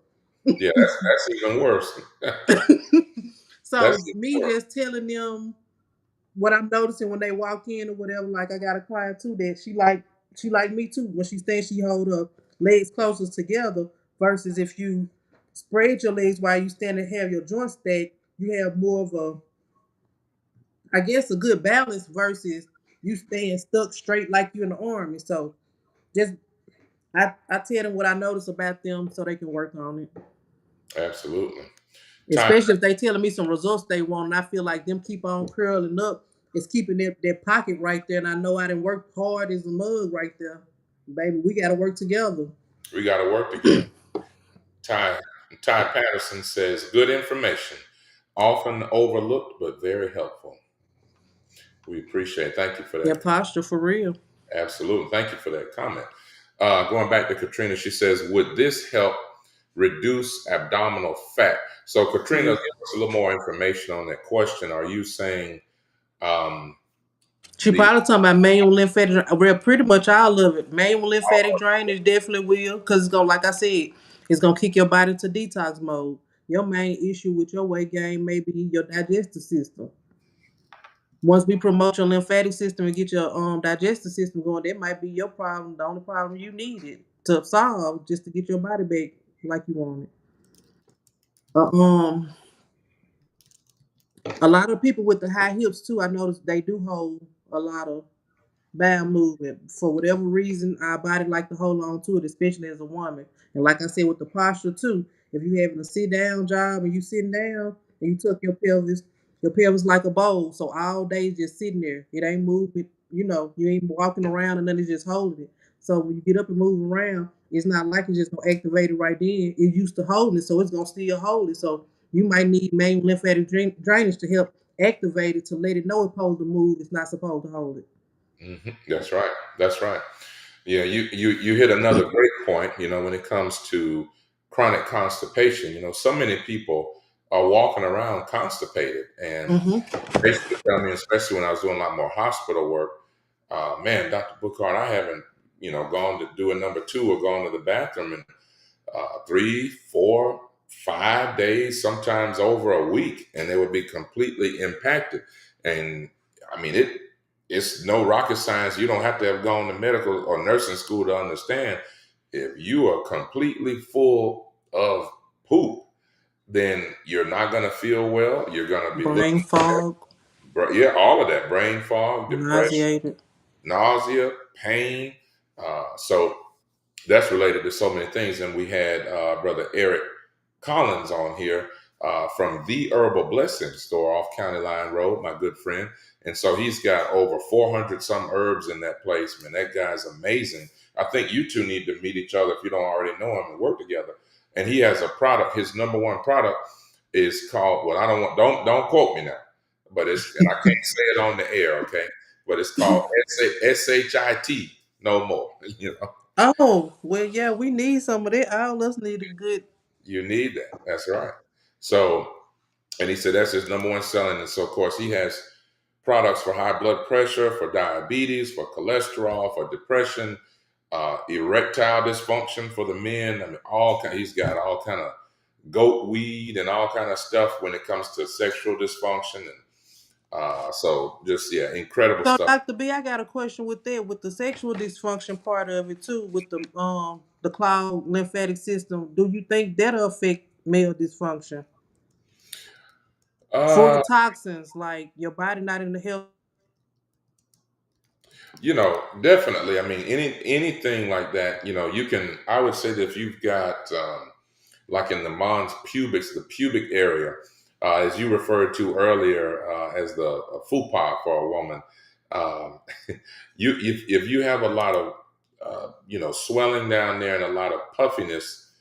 yeah. That's even worse. up. That's So even me worse. just telling them what I'm noticing when they walk in or whatever, like I got a client too that she like me too. When she stands, she hold her legs closer together versus if you spread your legs while you stand and have your joints stacked, you have more of a I guess a good balance versus you staying stuck straight like you in the army. So just I tell them what I notice about them so they can work on it. Absolutely. Time. Especially if they telling me some results they want, and I feel like them keep on curling up. It's keeping their pocket right there, and I know I didn't work hard as a mug right there. Baby, we got to work together. We got to work together. Ty, Ty Patterson says, good information, often overlooked, but very helpful. We appreciate it. Thank you for Their that. posture for real. Absolutely. Thank you for that comment. Going back to Katrina, she says, would this help reduce abdominal fat? So, Katrina, Yeah. give us a little more information on that question. Are you saying um, She the probably talking about manual lymphatic. Well, pretty much all of it. Manual lymphatic drainage definitely will, because it's gonna, like I said, it's gonna kick your body to detox mode. Your main issue with your weight gain may be your digestive system. Once we promote your lymphatic system and get your digestive system going, that might be your problem. The only problem you needed to solve just to get your body back like you want it. Uh, um, a lot of people with the high hips too. I noticed they do hold a lot of bowel movement. For whatever reason, our body like to hold on to it, especially as a woman. And like I said, with the posture too, if you having a sit down job and you sitting down and you tuck your pelvis like a bowl. So all day just sitting there. It ain't moving, you ain't walking around and then it's just holding it. So when you get up and move around, it's not like it's just gonna activate it right then. It used to holding it, so it's gonna still hold it. So you might need main lymphatic drainage to help activate it to let it know it's supposed to move. It's not supposed to hold it. That's right. That's right. Yeah, you hit another great point. When it comes to chronic constipation, so many people are walking around constipated, and Mm-hmm. they used to tell me, especially when I was doing a lot more hospital work, man, Dr. Bookard, I haven't, gone to do a number two or gone to the bathroom in 3, 4, 5 days, sometimes over a week, and they would be completely impacted. And I mean, it's no rocket science. You don't have to have gone to medical or nursing school to understand. If you are completely full of poop, then you're not going to feel well. You're going to be Brain looking, fog, yeah, all of that, brain fog, depression, nauseated. nausea, pain. So that's related to so many things. And we had Brother Eric Collins on here from the Herbal Blessing store off County Line Road, my good friend. And so he's got over 400 some herbs in that place. Man, that guy's amazing. I think you two need to meet each other if you don't already know him and work together. And he has a product. His number one product is called, well, I don't quote me now, but and I can't say it on the air, okay? But it's called SHIT, no more. Oh, well, yeah, we need some of that. All us need a good. You need that. That's right. So, and he said that's his number one selling. And so, of course, he has products for high blood pressure, for diabetes, for cholesterol, for depression, erectile dysfunction for the men. I mean, he's got all kind of goat weed and all kind of stuff when it comes to sexual dysfunction. And so just, yeah, incredible So, stuff. Dr. B, I got a question with that, with the sexual dysfunction part of it too, with the clogged lymphatic system. Do you think that'll affect male dysfunction for the Uh, toxins, like your body not in the health? Definitely. I mean, anything like that, you can, I would say that if you've got, like in the mons pubis, the pubic area, as you referred to earlier, as the fupa for a woman. Um, if you have a lot of swelling down there and a lot of puffiness,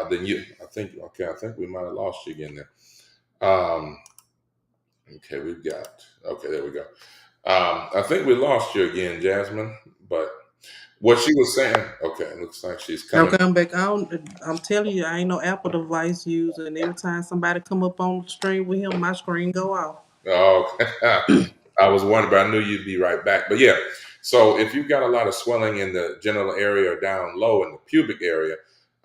then I think we might have lost you again there. Okay, there we go. I think we lost you again, Jasmine, but what she was saying, okay, it looks like she's coming. Okay, I'm back. I'm telling you, I ain't no Apple device user, and every time somebody come up on the screen with him, my screen go off. Oh, I was wondering, but I knew you'd be right back. But yeah, so if you've got a lot of swelling in the genital area or down low in the pubic area,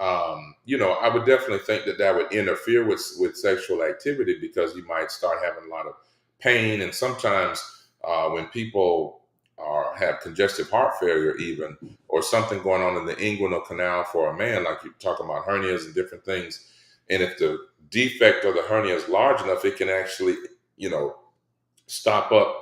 I would definitely think that would interfere with sexual activity because you might start having a lot of pain. And sometimes when people have congestive heart failure, even, or something going on in the inguinal canal for a man, like you're talking about hernias and different things, and if the defect of the hernia is large enough, it can actually, stop up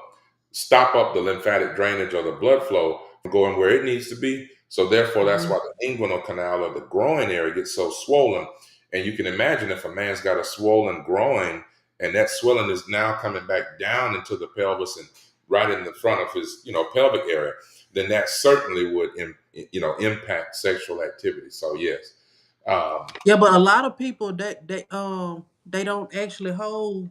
stop up the lymphatic drainage or the blood flow from going where it needs to be. So therefore, that's Hmm. why the inguinal canal or the groin area gets so swollen. And you can imagine if a man's got a swollen groin and that swelling is now coming back down into the pelvis and right in the front of his, pelvic area, then that certainly would, impact sexual activity. So yes, um, Yeah, but a lot of people that they don't actually hold,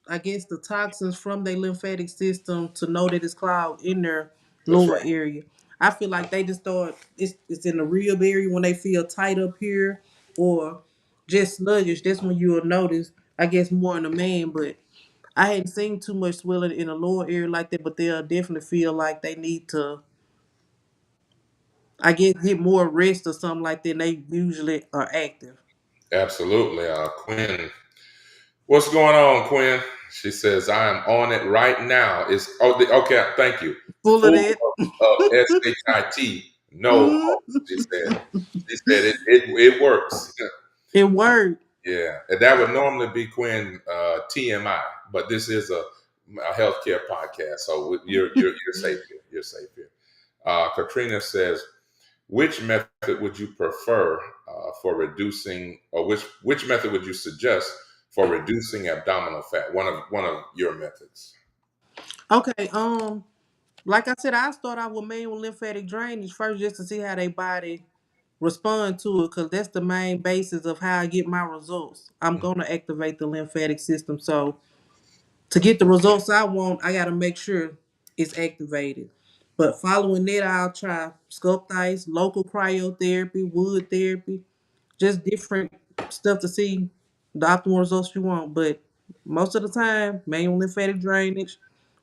I guess, the toxins from their lymphatic system to know that it's clogged in their that's lower right. area. I feel like they just thought it's in the rib area when they feel tight up here or just sluggish. That's when you'll notice, I guess, more in a man. But I hadn't seen too much swelling in the lower area like that. But they'll definitely feel like they need to, I guess, get more rest or something like that. And they usually are active. Absolutely. Quinn, what's going on, Quinn? She says, I am on it right now. Okay, thank you. Full of Full that. of SHIT. No Mhm. hope, she said. She said it works. It worked. Yeah. And that would normally be Quinn TMI, but this is a healthcare podcast. So you're safe here. You're safe here. Katrina says, which method would you prefer for reducing, or which method would you suggest for reducing abdominal fat? One of your methods. Okay. Like I said, I start out with manual lymphatic drainage first just to see how their body respond to it, because that's the main basis of how I get my results. I'm gonna activate the lymphatic system. So to get the results I want, I gotta make sure it's activated. But following that, I'll try sculpt ice, local cryotherapy, wood therapy, just different stuff to see the optimal results you want. But most of the time, manual lymphatic drainage,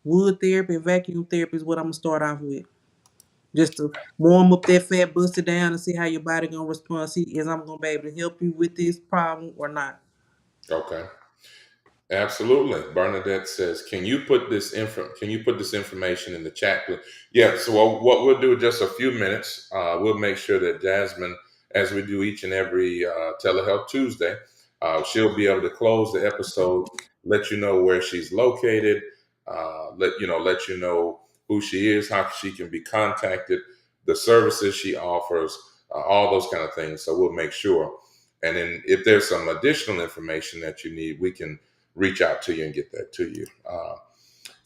wood therapy, and vacuum therapy is what I'm gonna start off with. Just to warm up that fat, bust it down, and see how your body gonna respond. See, is I'm gonna be able to help you with this problem or not. Okay. Absolutely. Bernadette says, Can you put this information in the chat? Yeah. So what we'll do in just a few minutes, we'll make sure that Jasmine, as we do each and every Telehealth Tuesday, she'll be able to close the episode, let you know where she's located, let you know who she is, how she can be contacted, the services she offers, all those kind of things. So we'll make sure. And then if there's some additional information that you need, we can reach out to you and get that to you. I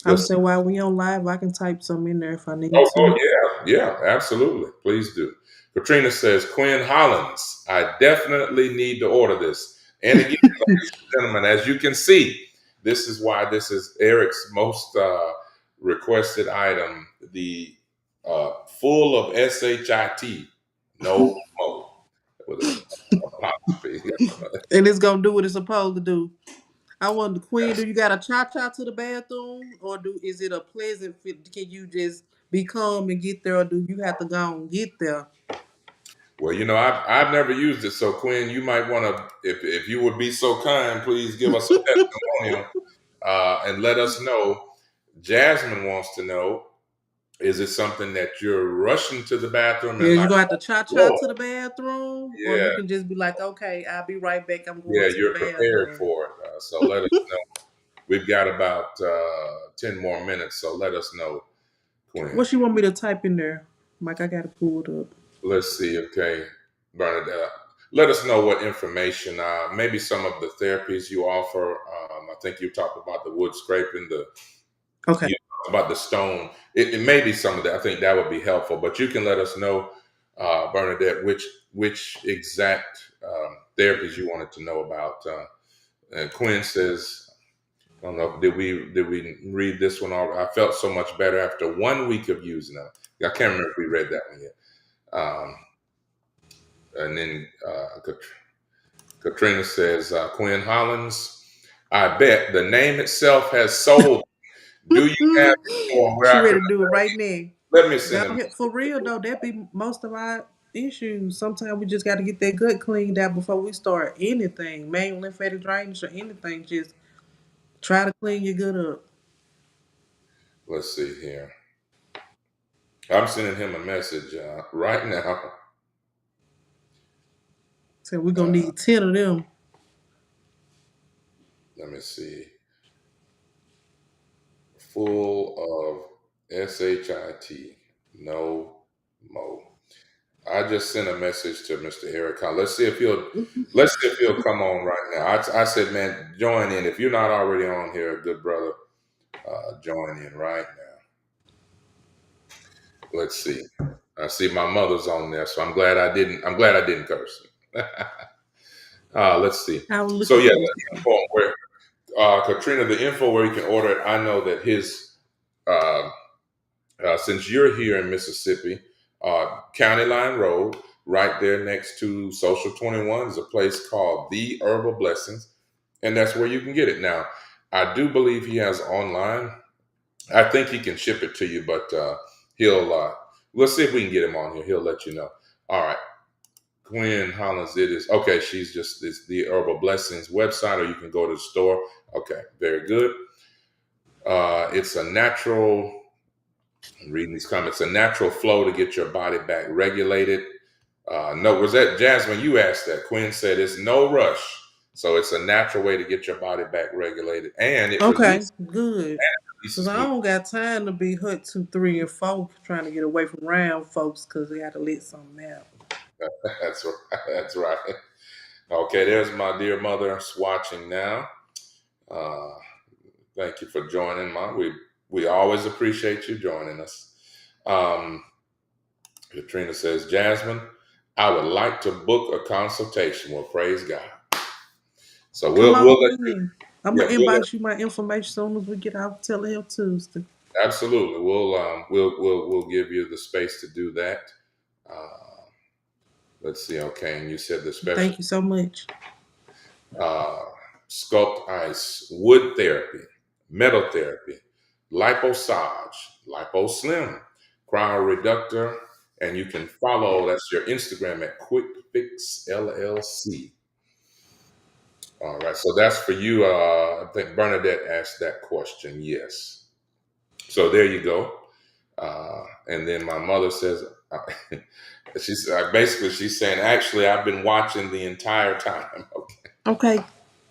would Let's. say while we on live, I can type some in there if I need Oh to. yeah, absolutely. Please do. Katrina says, Quinn Hollins, I definitely need to order this. And again, ladies and gentlemen, as you can see, this is why this is Eric's most requested item. The full of SHIT, no mo, with an apostrophe. And it's gonna do what it's supposed to do. I wonder, Queen, do you got a cha cha to the bathroom, or is it a pleasant fit? Can you just be calm and get there, or do you have to go and get there? Well, I've never used it, so Quinn, you might want to, if you would be so kind, please give us a testimonial and let us know. Jasmine wants to know: is it something that you're rushing to the bathroom Yeah, and you like, gonna have to cha cha Lord, to the bathroom, or yeah, you can just be like, okay, I'll be right back. I'm going yeah, to the you're prepared bathroom. for it. So let us know. We've got about 10 more minutes, so let us know, Quinn. What you want me to type in there, Mike? I got to pull it up. Let's see. Okay, Bernadette, let us know what information, maybe some of the therapies you offer. I think you talked about the wood scraping, Okay, you talked about the stone. It may be some of that. I think that would be helpful. But you can let us know, Bernadette, which exact therapies you wanted to know about. And Quinn says, I don't know, did we read this one already? I felt so much better after 1 week of using them. I can't remember if we read that one yet. And then Katrina says, Quinn Hollins, I bet the name itself has sold. Do you have a form where she I can ready to do it right now. let me Go send them? ahead. For real though, that be most of our issues. Sometimes we just got to get that gut cleaned out before we start anything, main lymphatic drainage or anything. Just try to clean your gut up. Let's see here. I'm sending him a message right now. So we're gonna Uh, need 10 of them. let me see. full of shit. No mo. I just sent a message to Mr. Eric. Let's see if he'll come on right now. I said, man, join in. If you're not already on here, good brother, join in right now. Let's see. I see my mother's on there, so I'm glad I didn't curse. Let's see. I was So looking yeah, for the info where Katrina, the info where you can order it. I know that his uh, since you're here in Mississippi, County Line Road, right there next to Social 21, is a place called The Herbal Blessings, and that's where you can get it. Now, I do believe he has online. I think he can ship it to you, but he'll. Let's see if we can get him on here. He'll let you know. All right, Gwen Hollins. It is okay. It's the Herbal Blessings website, or you can go to the store. Okay, very good. It's a natural. I'm reading these comments. A natural flow to get your body back regulated. No, was that Jasmine? You asked that. Quinn said it's no rush, so it's a natural way to get your body back regulated, and it okay, good. Cause releases I don't got time to be hooked 2, 3, and 4 trying to get away from round folks because they got to let something out. That's right. That's right. Okay, there's my dear mother watching now. Uh, thank you for joining, Mom. We always appreciate you joining us. Um, Katrina says, Jasmine, I would like to book a consultation. Well, praise God. So Come we'll on let you. in. I'm Yeah, gonna inbox you my information as soon as we get off Telehealth Tuesday. absolutely. We'll give you the space to do that. Uh, let's see. Okay, and you said the special. Thank you so much. uh, sculpt ice, wood therapy, metal therapy, liposage, liposlim, cryoreductor, and you can follow, that's your Instagram at Quick Fix LLC. All right, so that's for you. I think Bernadette asked that question. Yes. So there you go. And then my mother says, she's saying, actually, I've been watching the entire time. Okay. Okay.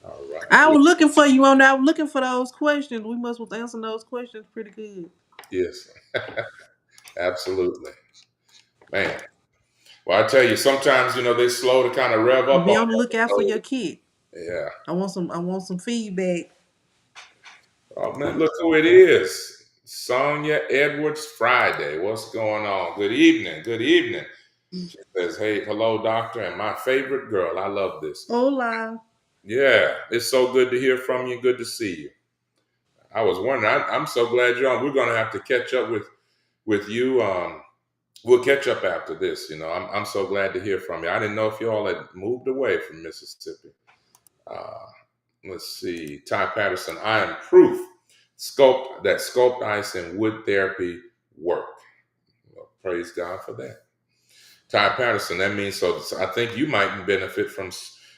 All right. I was looking for you on that. I was looking for those questions. We must was answering those questions pretty good. Yes, absolutely. Man. Well, I tell you, sometimes, they slow to kind of rev But up be on on the lookout for you. your kid. Yeah. I want some feedback. Oh, man, look who it is. Sonia Edwards Friday. What's going on? Good evening. Good evening. She says, hey, hello, doctor, and my favorite girl. I love this. Hola. Yeah, it's so good to hear from you. Good to see you. I was wondering, I'm so glad you're on. We're going to have to catch up with you. We'll catch up after this. I'm so glad to hear from you. I didn't know if you all had moved away from Mississippi. Uh, let's see. Ty Patterson, I am proof sculpt ice and wood therapy work. Well, praise God for that. Ty Patterson, that means so I think you might benefit from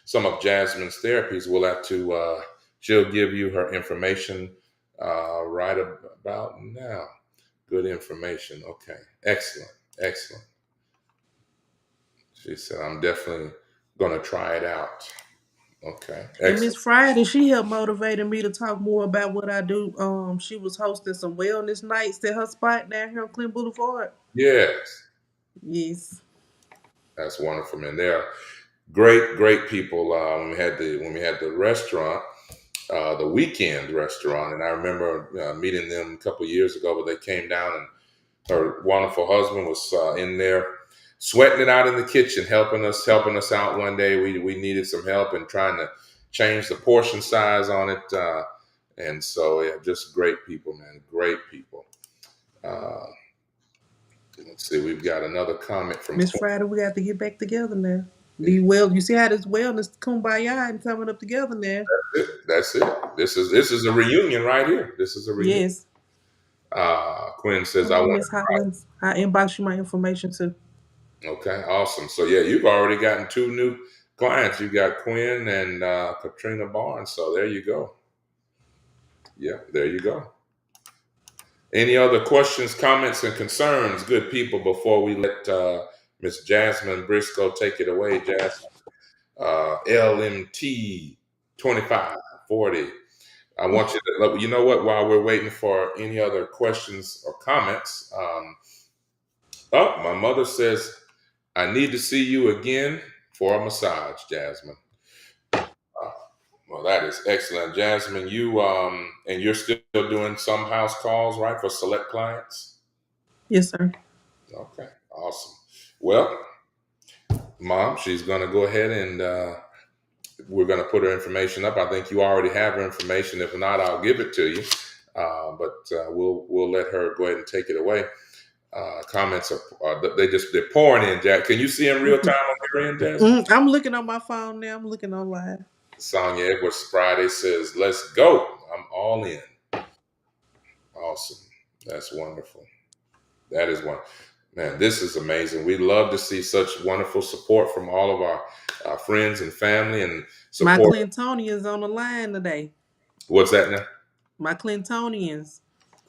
some of Jasmine's therapies. We'll have to, she'll give you her information right about now. Good information. Okay. Excellent. Excellent. She said, I'm definitely going to try it out. Okay. And Miss Excellent. Friday, she helped motivated me to talk more about what I do. She was hosting some wellness nights at her spot down here on Clint Boulevard. Yes. Yes. That's wonderful, man. They're great, great people. When we had the restaurant, the weekend restaurant, and I remember meeting them a couple of years ago, but they came down and her wonderful husband was in there sweating it out in the kitchen, helping us out one day. We needed some help and trying to change the portion size on it, and so yeah, just great people, man, great people. Uh, let's see, we've got another comment from Miss Quinn. Friday, we got to get back together now. Be well. You see how this wellness kumbaya and coming up together now. That's it. This is a reunion right here. This is a reunion. Yes. Quinn says, Come "I on, want Miss Hollins. I inbox you my information too. to." Okay, awesome. So yeah, you've already gotten two new clients. You got Quinn and Katrina Barnes. So there you go. Yeah, there you go. Any other questions, comments, and concerns, good people, before we let Miss Jasmine Briscoe take it away? Jasmine, LMT 2540. I want you to, you know what, while we're waiting for any other questions or comments, oh, my mother says, I need to see you again for a massage, Jasmine. Uh, well, that is excellent, Jasmine. You and you're still doing some house calls, right, for select clients? Yes, sir. Okay, awesome. Well, Mom, she's going to go ahead and we're going to put her information up. I think you already have her information. If not, I'll give it to you. But we'll let her go ahead and take it away. Comments are they're pouring in. Jack, can you see in real time on your end, Jasmine? I'm looking on my phone now. I'm looking online. Sonia Edwards Friday says, "Let's go. I'm all in." Awesome. That's wonderful. That is one. Man, this is amazing. We love to see such wonderful support from all of our friends and family and My support. Clintonians on the line today. What's that now? My Clintonians.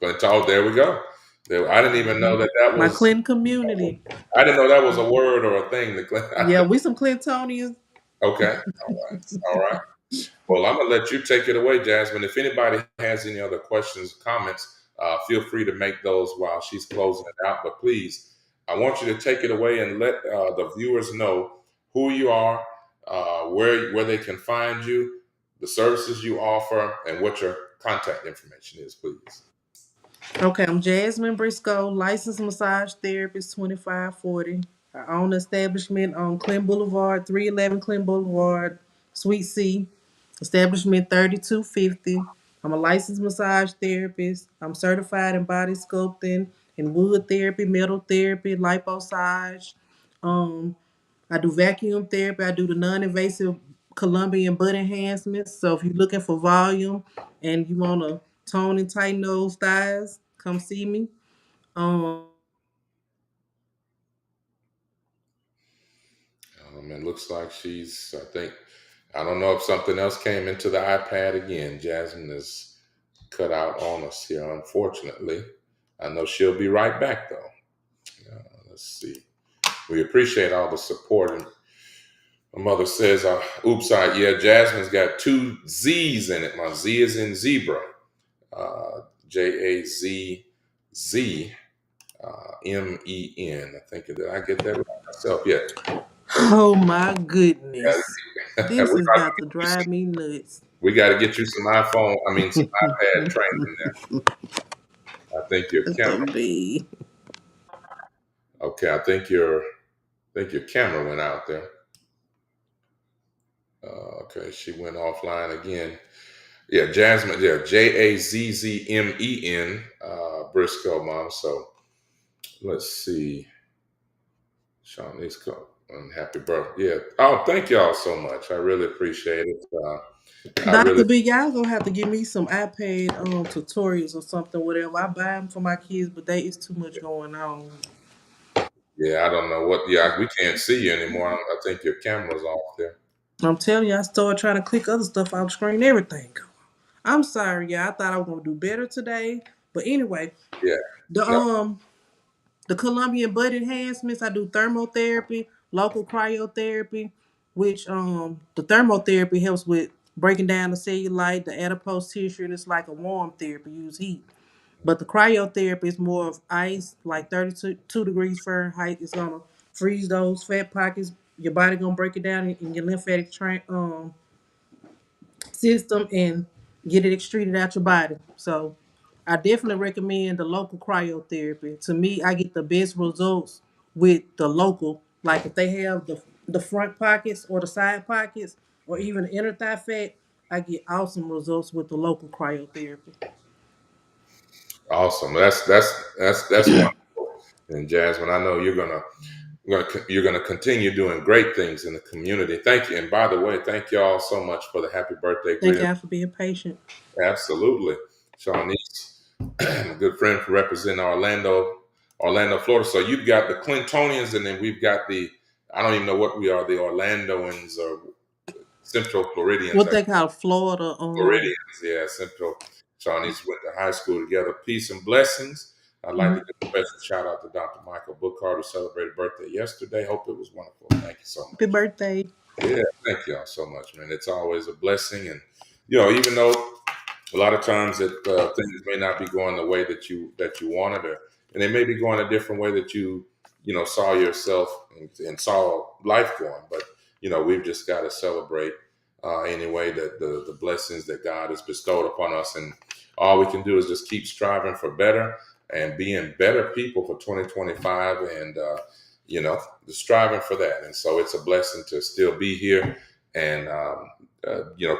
Oh, there we go. I didn't even know Hmm. that My was. Clinton community. I didn't know that was a word or a thing. Yeah, we some Clintonians. Okay. All right. All right. Well, I'm going to let you take it away, Jasmine. If anybody has any other questions, comments, feel free to make those while she's closing it out. But please, I want you to take it away and let the viewers know who you are, where they can find you, the services you offer, and what your contact information is, please. Okay, I'm Jasmine Briscoe, licensed massage therapist, 2540. I own an establishment on Clem Boulevard, 311 Clem Boulevard, Suite C, establishment 3250. I'm a licensed massage therapist. I'm certified in body sculpting and wood therapy, metal therapy, lipomassage. Um, I do vacuum therapy. I do the non-invasive Colombian butt enhancements. So if you're looking for volume and you want to tone and tighten those thighs, come see me. It looks like I think, I don't know if something else came into the iPad again. Jasmine is cut out on us here, unfortunately. I know she'll be right back, though. Let's see. We appreciate all the support. And my mother says, oops, yeah, Jasmine's got two Z's in it. My Z is in zebra. Jazz Men. I think, did I get that right myself? Yeah. Oh my goodness. This is about to we drive me nuts. we got to get you some some iPad training there. I think your It's camera. so big. Okay, I think your camera went out there. Okay, she went offline again. Yeah, Jasmine. Yeah, Jazzmen. Briscoe, mom. So let's see. Shawnee's come. And happy birthday. Yeah. Oh, thank y'all so much. I really appreciate it. I really. Dr. B, y'all gonna have to give me some iPad tutorials or something, whatever. I buy them for my kids, but they it's too much going on. Yeah, I don't know what. Yeah, we can't see you anymore. I think your camera's off there. I'm telling you, I started trying to click other stuff off the screen, everything. I'm sorry, y'all. I thought I was gonna do better today. But anyway, Yeah. the No. um the Colombian butt enhancements, I do thermotherapy, local cryotherapy, which the thermotherapy helps with breaking down the cellulite, the adipose tissue, and it's like a warm therapy, use heat. But the cryotherapy is more of ice, like 32 degrees Fahrenheit. It's gonna freeze those fat pockets. Your body gonna break it down in your lymphatic system and get it excreted out your body. So I definitely recommend the local cryotherapy. To me, I get the best results with the local. Like if they have the front pockets or the side pockets or even the inner thigh fat, I get awesome results with the local cryotherapy. Awesome. That's wonderful. And Jasmine, I know you're gonna continue doing great things in the community. Thank you. And by the way, thank you all so much for the happy birthday Thank greeting. y'all for being patient. Absolutely. Shawnee's a good friend for representing Orlando, Florida. So you've got the Clintonians, and then we've got I don't even know what we are, the Orlandoans or Central Floridians. What they call Florida. Floridians, yeah, Central. Shawnee's went to high school together. Peace and blessings. I'd like to Mhm. give a special shout out to Dr. Michael Bookard, who celebrated birthday yesterday. Hope it was wonderful. Thank you so Happy much. birthday. Yeah, thank y'all so much, man. It's always a blessing. And, even though a lot of times that things may not be going the way that you wanted, and they may be going a different way that you saw yourself and saw life going. But we've just got to celebrate anyway that the blessings that God has bestowed upon us, and all we can do is just keep striving for better and being better people for 2025, and striving for that. And so it's a blessing to still be here. And a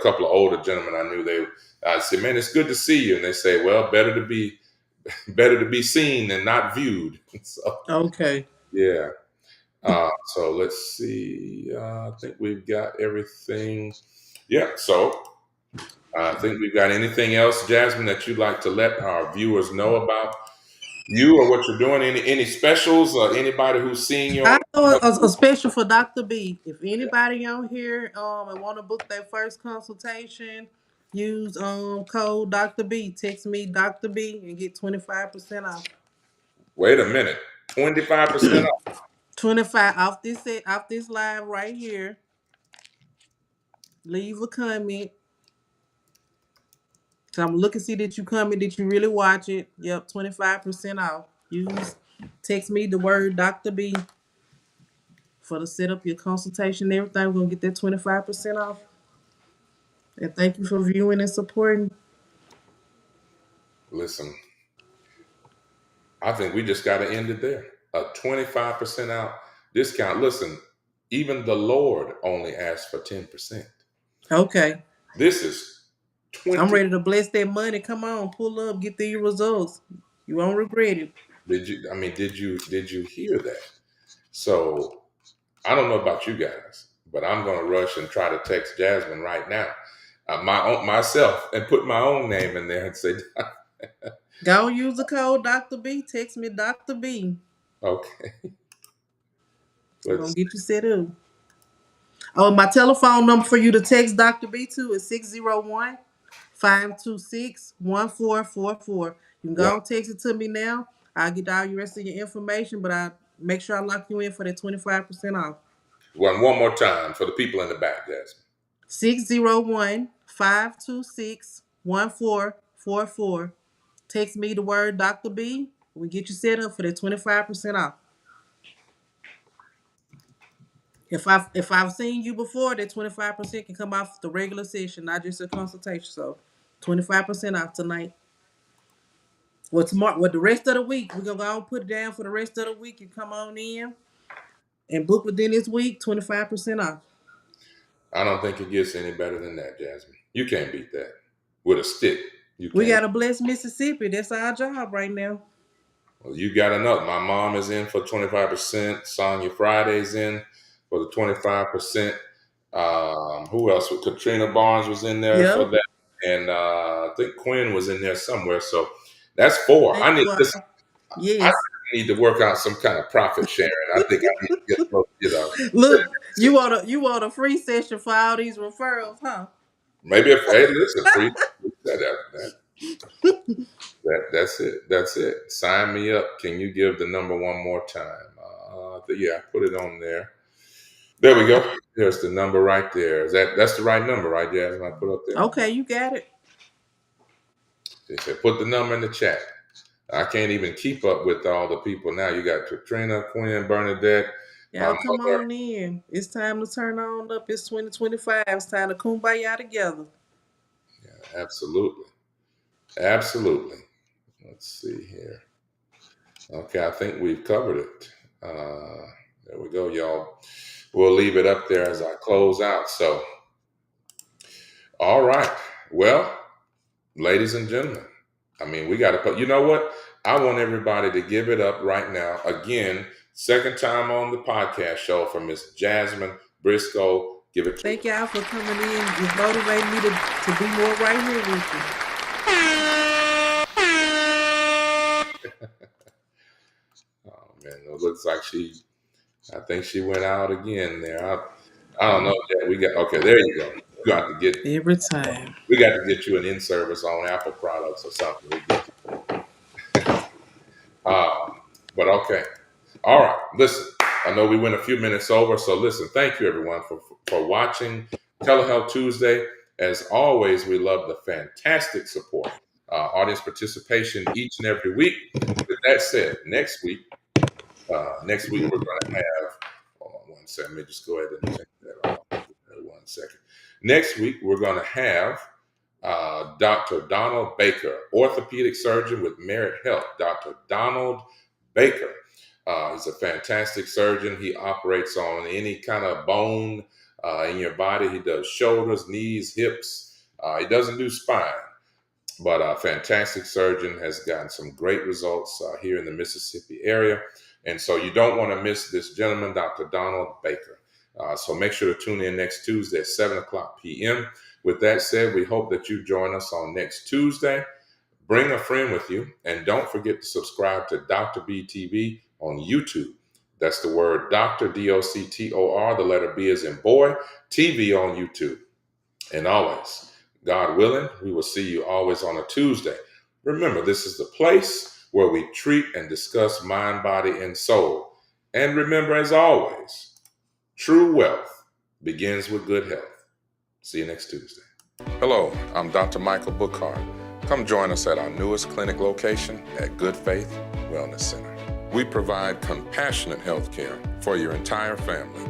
couple of older gentlemen I knew, I said, "Man, it's good to see you." And they say, "Well, better to be seen than not viewed." So Okay. yeah. So let's see. I think we've got everything. Yeah. So I think we've got anything else, Jasmine, that you'd like to let our viewers know about you or what you're doing? Any specials or anybody who's seeing you I on? know a special for Dr. B. If anybody on here and want to book their first consultation, use code Dr. B. Text me Dr. B and get 25% off. Wait a minute, 25% off. 25 off this set off this live right here. Leave a comment. So I'm looking to see that you comment, that you really watch it. Yep, 25% off. Text me the word Dr. B for to set up your consultation and everything. We're gonna get that 25% off. And thank you for viewing and supporting. Listen, I think we just got to end it there. A 25% out discount. Listen, even the Lord only asked for 10%. Okay. This is I'm 20. ready to bless that money. Come on, pull up, get the results. You won't regret it. Did you hear that? So I don't know about you guys, but I'm going to rush and try to text Jasmine right now, myself, and put my own name in there and say, Go use the code Dr. B. Text me Dr. B. okay, We're gonna let's. get you set up. Oh, my telephone number for you to text Dr. B to is 601-526-1444. You can One, go and text it to me now. I'll get all your rest of your information, but I make sure I lock you in for that 25% off. one more time for the people in the back, Jasmine. 601-526-1444. Text me the word Dr. B. We get you set up for that 25% off. If I've seen you before, that 25% can come off the regular session, not just a consultation. So 25% off tonight. Well, tomorrow, well, the rest of the week, we're gonna go and put it down for the rest of the week. You come on in and book within this week, 25% off. I don't think it gets any better than that, Jasmine. You can't beat that with a stick. You We can't. gotta bless Mississippi. That's our job right now. Well, you got enough. My mom is in for 25%. Sonya Friday's in for the 25%. Who else? Katrina Barnes was in there for Yep. that, and I think Quinn was in there somewhere. So that's four. Thank you all. I Yes. need to work out some kind of profit sharing. I think I need to get Look, you want a free session for all these referrals, huh? maybe if hey, listen, free that's it. That's it. Sign me up. Can you give the number one more time? Yeah, I put it on there. There we go. There's the number right there. That's the right number, right, Jasmine? I put up there. Okay, you got it. They said put the number in the chat. I can't even keep up with all the people now. You got Katrina, Quinn, Bernadette, my Y'all come mother. on in. It's time to turn on up. It's 2025. It's time to kumbaya together. Absolutely. Absolutely. Let's see here. Okay, I think we've covered it. There we go, y'all. We'll leave it up there as I close out. So, all right. Well, ladies and gentlemen, we got to put, you know what? I want everybody to give it up right now. Again, second time on the podcast show for Miss Jasmine Briscoe. Give it to Thank y'all for coming in. You motivated me to be more right here with you. her. Oh, man. It looks like I think she went out again there. I don't know. Yeah, okay, there you go. You got to get, Every time. we got to get you an in-service on Apple products or something. We get you. But okay. All right. Listen, I know we went a few minutes over. So listen, thank you everyone for watching Telehealth Tuesday. As always, we love the fantastic support, audience participation each and every week. With that said, next week we're going to have, hold on one second, let me just go ahead and check that off. 1 second. Next week, we're going to have Dr. Donald Baker, orthopedic surgeon with Merit Health. Dr. Donald Baker. He's a fantastic surgeon. He operates on any kind of bone in your body. He does shoulders, knees, hips. He doesn't do spine. But a fantastic surgeon, has gotten some great results here in the Mississippi area. And so you don't want to miss this gentleman, Dr. Donald Baker. So make sure to tune in next Tuesday at 7 o'clock p.m. With that said, we hope that you join us on next Tuesday. Bring a friend with you. And don't forget to subscribe to Dr. B TV on YouTube. That's the word Dr. DOCTOR. The letter B is in boy, TV on YouTube. And always, God willing, we will see you always on a Tuesday. Remember, this is the place where we treat and discuss mind, body, and soul. And remember, as always, true wealth begins with good health. See you next Tuesday. Hello, I'm Dr. Michael Bookhart. Come join us at our newest clinic location at Good Faith Wellness Center. We provide compassionate health care for your entire family,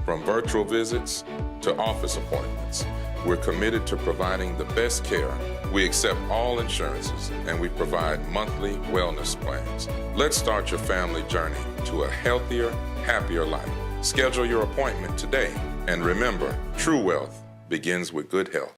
from virtual visits to office appointments. We're committed to providing the best care. We accept all insurances, and we provide monthly wellness plans. Let's start your family journey to a healthier, happier life. Schedule your appointment today, and remember, true wealth begins with good health.